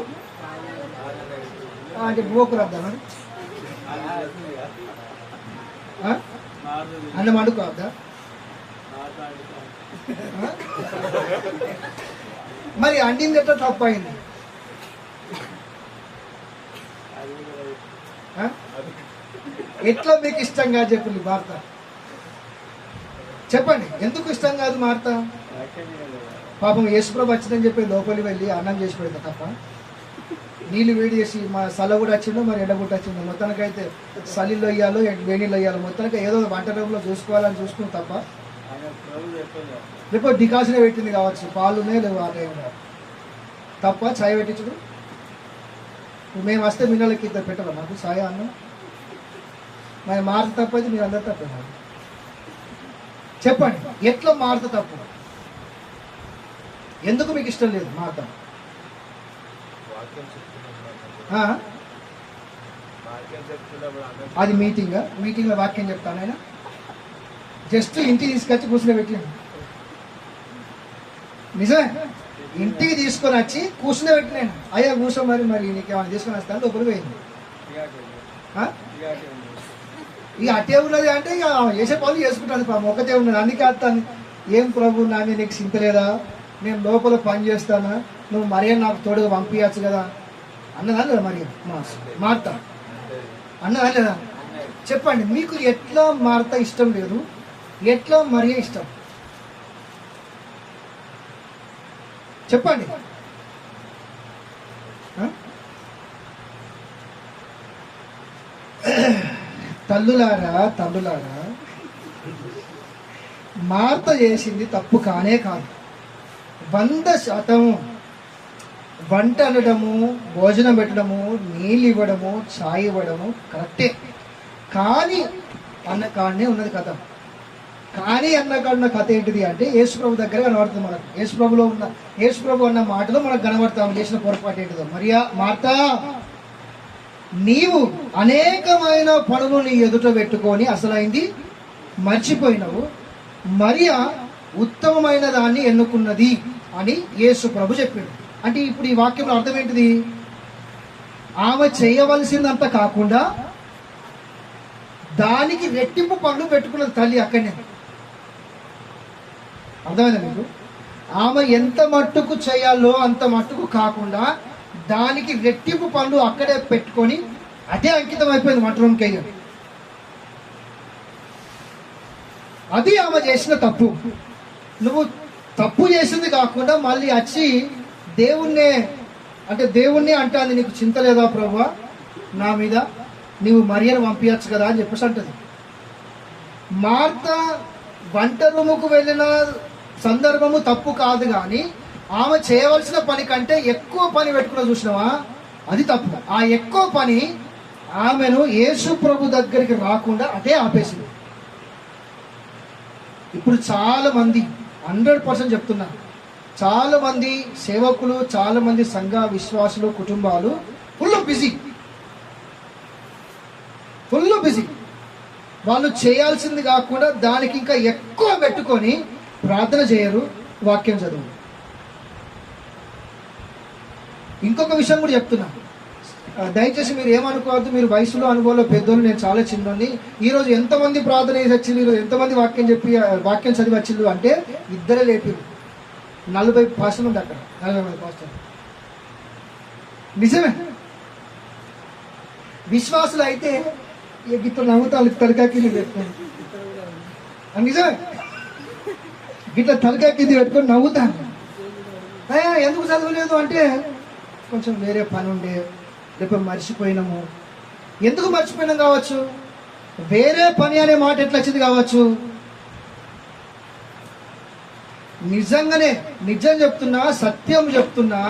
అంటే బోకులు వద్దా? అన్నం వండుకోవద్దా? మరి అండింది ఎట్లా తప్పైంది? ఎట్లా మీకు ఇష్టం కాదు చెప్పండి వార్త? చెప్పండి, ఎందుకు ఇష్టం కాదు మార్త? పాపం యేసుప్రభు వచ్చిందని చెప్పి లోపలికి వెళ్ళి అన్నం చేసి పెడతా తప్ప, నీళ్ళు వేడి చేసి మా సల్ల కూడా వచ్చిందో మరి ఎండ కూడా వచ్చిందో, మొత్తానికైతే చలిలో వేయాలో వేడిలో వేయాలో, మొత్తానికి ఏదో వంట రూమ్లో చూసుకోవాలని చూసుకుని తప్ప, లేకపోతే డికాషన్ పెట్టింది కావచ్చు, పాలునే లేవు ఆ టైంలో తప్ప చాయ్ పెట్టించుడు. మేము వస్తే మిన్నలకి ఇద్దరు పెట్టాలి నాకు చాయ్ అన్నం. మరి మార్త తప్పైతే మీరు అందరు తప్పేవారు. చెప్పండి, ఎట్లా మార్త తప్పు? ఎందుకు మీకు ఇష్టం లేదు మార్త? అది మీటింగ్లో వాక్యం చెప్తాను ఆయన జస్ట్ ఇంటికి తీసుకొచ్చి కూర్చుని పెట్టిండు. నిజమే, ఇంటికి తీసుకొని వచ్చి కూర్చుని పెట్టినాను. అయ్యా కూర్చో, మరి నీకేమైనా తీసుకొని వస్తాను లోపలికి పోయింది. ఇక అటే ఉన్నది అంటే ఇక చేసే పనులు చేసుకుంటాను. పాపం ఒకటే ఉన్నది, అందుకే వస్తాను. ఏం ప్రభు నా మీద నీకు సింపలేదా? నేను లోపల పని చేస్తానా? నువ్వు మరియా నాకు తోడుగా పంపించచ్చు కదా అన్నదా లేదా? మరియా మార్త అన్నదా లేదా? చెప్పండి, మీకు ఎట్లా మార్త ఇష్టం లేదు, ఎట్లా మరియా ఇష్టం? చెప్పండి. తల్లులారా మార్త చేసింది తప్పు కానే కాదు. 100% వంట అనడము, భోజనం పెట్టడము, నీళ్ళు ఇవ్వడము, ఛాయ్ ఇవ్వడము కరెక్టే. కానీ అన్నకాడనే ఉన్నది కథ. కానీ అన్నకాడున్న కథ ఏంటిది అంటే యేసుప్రభు దగ్గర కనబడుతుంది మనకు. యేసుప్రభు అన్న మాటలో మనకు కనబడతాము చేసిన పొరపాటు ఏంటిదో. మరియా మార్త, నీవు అనేకమైన పనులు నీ ఎదుట పెట్టుకొని అసలైంది మర్చిపోయినవు, మరియా ఉత్తమమైన దాన్ని ఎన్నుకున్నది అని యేసు ప్రభు చెప్పాడు. అంటే ఇప్పుడు ఈ వాక్యంలో అర్థం ఏంటిది? ఆమె చేయవలసిందంత కాకుండా దానికి రెట్టింపు పనులు పెట్టుకున్నది తల్లి అక్కడనే. అర్థమైందా మీకు? ఆమె ఎంత మట్టుకు చేయాలో అంత మట్టుకు కాకుండా దానికి రెట్టింపు పనులు అక్కడే పెట్టుకొని అదే అంకితం అయిపోయింది వంట రూమ్కి అయ్యాడు. అది ఆమె చేసిన తప్పు. నువ్వు తప్పు చేసింది కాకుండా మళ్ళీ వచ్చి దేవుణ్ణి అంటాను, నీకు చింత లేదా ప్రభువా నా మీద, నీవు మరియను పంపించచ్చు కదా అని చెప్పేసి అంటది. మార్త వంట రూముకు వెళ్ళిన సందర్భము తప్పు కాదు, కానీ ఆమె చేయవలసిన పని కంటే ఎక్కువ పని పెట్టుకున్న చూసినావా, అది తప్పు. ఆ ఎక్కువ పని ఆమెను యేసు ప్రభు దగ్గరికి రాకుండా అదే ఆపేసింది. ఇప్పుడు చాలా మంది 100% చెప్తున్నా, చాలా మంది సేవకులు, చాలా మంది సంఘ విశ్వాసులు, కుటుంబాలు ఫుల్ బిజీ. వాళ్ళు చేయాల్సింది కాకుండా దానికి ఇంకా ఎక్కువ పెట్టుకొని ప్రార్థన చేయరు, వాక్యం చదువు. ఇంకొక విషయం కూడా చెప్తున్నా, దయచేసి మీరు ఏమనుకోవద్దు, మీరు వయసులో అనుభవంలో పెద్దోళ్ళు, నేను చాలా చిన్నోని. ఈరోజు ఎంతమంది ప్రార్థన చేసి వచ్చింది, ఈరోజు ఎంతమంది వాక్యం చదివి వచ్చిండు అంటే ఇద్దరే లేపిరు. 40 పాస్టర్లు ఉంది అక్కడ, 40 మంది పాస్టర్లు. నిజమే. విశ్వాసులు అయితే గిట్ల నవ్వుతారు, తలకాకి పెట్టుకొని. నిజమే, గిట్ల తలకాకి పెట్టుకొని నవ్వుతాను. ఎందుకు చదవలేదు అంటే కొంచెం వేరే పని ఉండే, లేకపోతే మర్చిపోయినాము. ఎందుకు మర్చిపోయినాం కావచ్చు, వేరే పని అనే మాట ఎట్లా వచ్చింది కావచ్చు. నిజంగానే నిజం చెప్తున్నా, సత్యం చెప్తున్నా,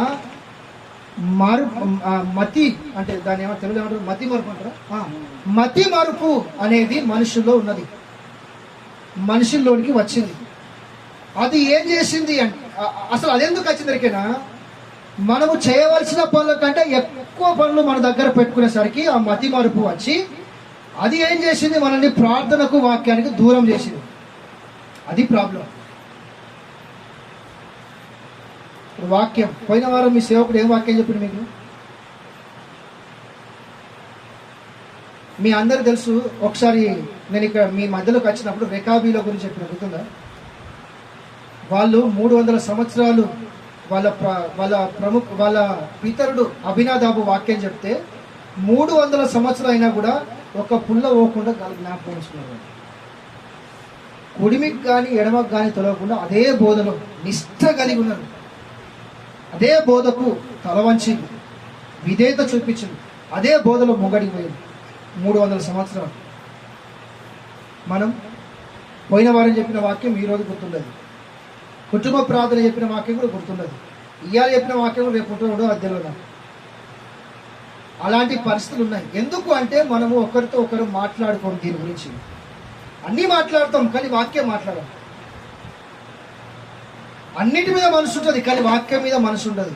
మతి అంటే దాని ఏమో తెలుగు ఏమంటారు, మతి మరుపు అంటారా? మతి మరుపు అనేది మనుషుల్లో ఉన్నది, మనుషుల్లోనికి వచ్చింది. అది ఏం చేసింది అంటే, అసలు అదెందుకు వచ్చింది దొరికేనా, మనము చేయవలసిన పనుల కంటే ఎక్కువ పనులు మన దగ్గర పెట్టుకునేసరికి ఆ మతి మరుపు వచ్చి అది ఏం చేసింది, మనల్ని ప్రార్థనకు, వాక్యానికి దూరం చేసింది. అది ప్రాబ్లం. వాక్యం, పోయిన వారం మీ సేవకుడు ఏం వాక్యం చెప్పిండు మీకు? మీ అందరు తెలుసు. ఒకసారి నేను ఇక్కడ మీ మధ్యలోకి వచ్చినప్పుడు రెకాబీల గురించి చెప్పిన గుర్తుందా? వాళ్ళు 300 సంవత్సరాలు వాళ్ళ పితరుడు అభినాదాబు వాక్యం చెప్తే 300 సంవత్సరాలు అయినా కూడా ఒక పుల్ల పోకుండా జ్ఞాపకం ఉంచుకున్నారు. కుడిమికి కానీ ఎడమకు కానీ తొలగకుండా అదే బోధలో నిష్ఠ కలిగి ఉన్నారు. అదే బోధకు తలవంచి విధేయత చూపించింది. అదే బోధలో మొగడిపోయింది 300 సంవత్సరాలు. మనం పోయిన వారం చెప్పిన వాక్యం ఈరోజు గుర్తుండదు, కుటుంబ ప్రార్థన చెప్పిన వాక్యం కూడా గుర్తుండదు, ఇవాళ చెప్పిన వాక్యం రేపు ఉంటుండో అద్దెలో. అలాంటి పరిస్థితులు ఉన్నాయి. ఎందుకు అంటే మనము ఒకరితో ఒకరు మాట్లాడుకోం. దీని గురించి అన్నీ మాట్లాడతాం కానీ వాక్యం మాట్లాడాం. అన్నిటి మీద మనసు ఉంటుంది కానీ వాక్యం మీద మనసు ఉండదు.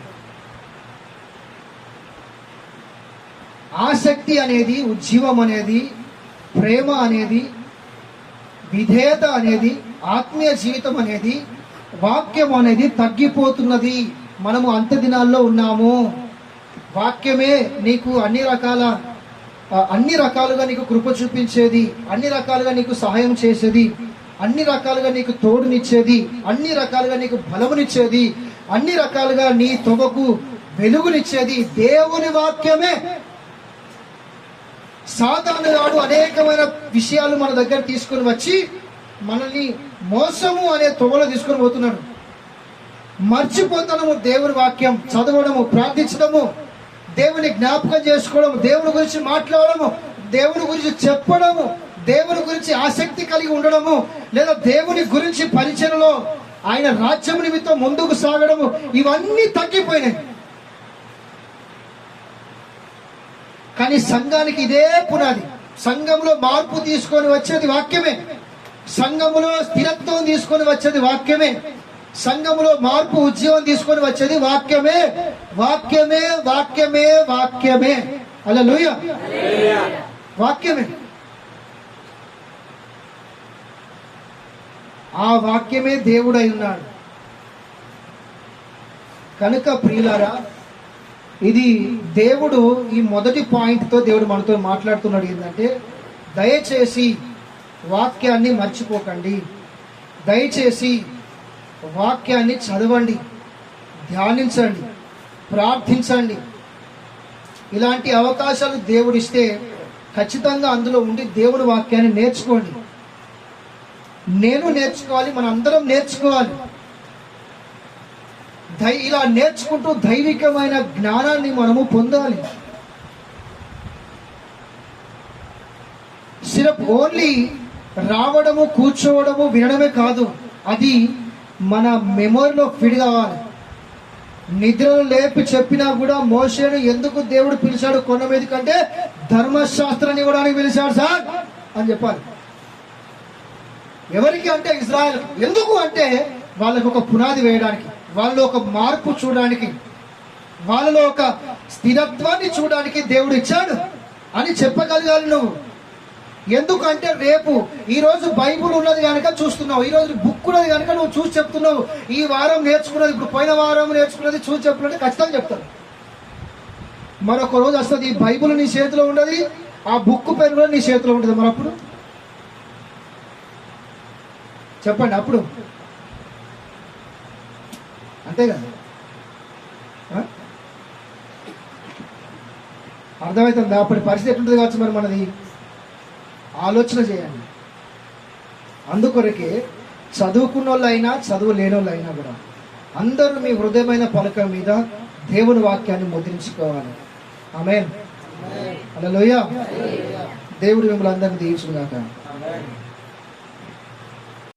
ఆసక్తి అనేది, ఉజ్జీవం అనేది, ప్రేమ అనేది, విధేయత అనేది, ఆత్మీయ జీవితం అనేది, వాక్యం అనేది తగ్గిపోతున్నది. మనము అంత్య దినాల్లో ఉన్నాము. వాక్యమే నీకు అన్ని రకాలుగా నీకు కృప చూపించేది, అన్ని రకాలుగా నీకు సహాయం చేసేది, అన్ని రకాలుగా నీకు తోడునిచ్చేది, అన్ని రకాలుగా నీకు బలమునిచ్చేది, అన్ని రకాలుగా నీ తొగకు వెలుగునిచ్చేది దేవుని వాక్యమే. సాతాను గాడు అనేకమైన విషయాలు మన దగ్గర తీసుకొని వచ్చి మనల్ని మోసము అనే తొగలో తీసుకొని పోతున్నాడు. మర్చిపోతాము దేవుని వాక్యం చదవడము, ప్రార్థించడము, దేవుని జ్ఞాపకం చేసుకోవడము, దేవుని గురించి మాట్లాడము, దేవుని గురించి చెప్పడము, దేవుని గురించి ఆసక్తి కలిగి ఉండడము, లేదా దేవుని గురించి పరిచయలో ఆయన రాజ్యం నిమిత్తం ముందుకు సాగడము, ఇవన్నీ తగ్గిపోయినాయి. కానీ సంఘానికి ఇదే పునాది. సంఘంలో మార్పు తీసుకొని వచ్చేది వాక్యమే, సంఘములో స్థిరత్వం తీసుకొని వచ్చేది వాక్యమే, సంఘములో మార్పు, ఉద్యోగం తీసుకొని వచ్చేది వాక్యమే. వాక్యమే వాక్యమే వాక్యమే. హల్లెలూయా. వాక్యమే. ఆ వాక్యమే దేవుడై ఉన్నాడు. కనుక ప్రియులారా, ఇది దేవుడు ఈ మొదటి పాయింట్తో దేవుడు మనతో మాట్లాడుతున్నాడు. ఏంటంటే దయచేసి వాక్యాన్ని మర్చిపోకండి, దయచేసి వాక్యాన్ని చదవండి, ధ్యానించండి, ప్రార్థించండి. ఇలాంటి అవకాశాలు దేవుడిస్తే ఖచ్చితంగా అందులో ఉండి దేవుని వాక్యాన్ని నేర్చుకోండి. నేను నేర్చుకోవాలి, మన అందరం నేర్చుకోవాలి. ఇలా నేర్చుకుంటూ దైవికమైన జ్ఞానాన్ని మనము పొందాలి. సిర్ఫ్ ఓన్లీ రావడము, కూర్చోవడము, వినడమే కాదు, అది మన మెమొరీలో ఫిట్ కావాలి. నిద్రలో లేపి చెప్పినా కూడా మోషేను ఎందుకు దేవుడు పిలిచాడు కొండ మీద కంటే ధర్మశాస్త్రాన్ని ఇవ్వడానికి పిలిచాడు సార్ అని చెప్పాలి. ఎవరికి అంటే ఇజ్రాయెల్. ఎందుకు అంటే వాళ్ళకు ఒక పునాది వేయడానికి, వాళ్ళలో ఒక మార్పు చూడడానికి, వాళ్ళలో ఒక స్థిరత్వాన్ని చూడడానికి దేవుడు ఇచ్చాడు అని చెప్పగలగాలి నువ్వు. ఎందుకంటే రేపు ఈరోజు బైబుల్ ఉన్నది కనుక చూస్తున్నావు, ఈరోజు బుక్ ఉన్నది కనుక నువ్వు చూసి చెప్తున్నావు. ఈ వారం నేర్చుకున్నది, ఇప్పుడు పోయిన వారం నేర్చుకున్నది చూసి చెప్తున్నది ఖచ్చితంగా చెప్తాను. మరొక రోజు వస్తుంది, ఈ బైబుల్ నీ చేతిలో ఉండదు, ఆ బుక్ పేరు కూడా నీ చేతిలో ఉంటుంది. మరి అప్పుడు చెప్పండి, అప్పుడు అంతే కదా? అర్థమవుతుంది. అప్పటి పరిస్థితి ఎట్లుంటుంది కావచ్చు మరి మనది ఆలోచన చేయండి. అందుకొరకే చదువుకున్న వాళ్ళైనా చదువు లేని వాళ్ళైనా కూడా అందరూ మీ హృదయమైన పలక మీద దేవుని వాక్యాన్ని ముద్రించుకోవాలి. ఆమేన్. హల్లెలూయా. దేవుడు మిమ్మల్ని అందరినీ దీవించుగాక.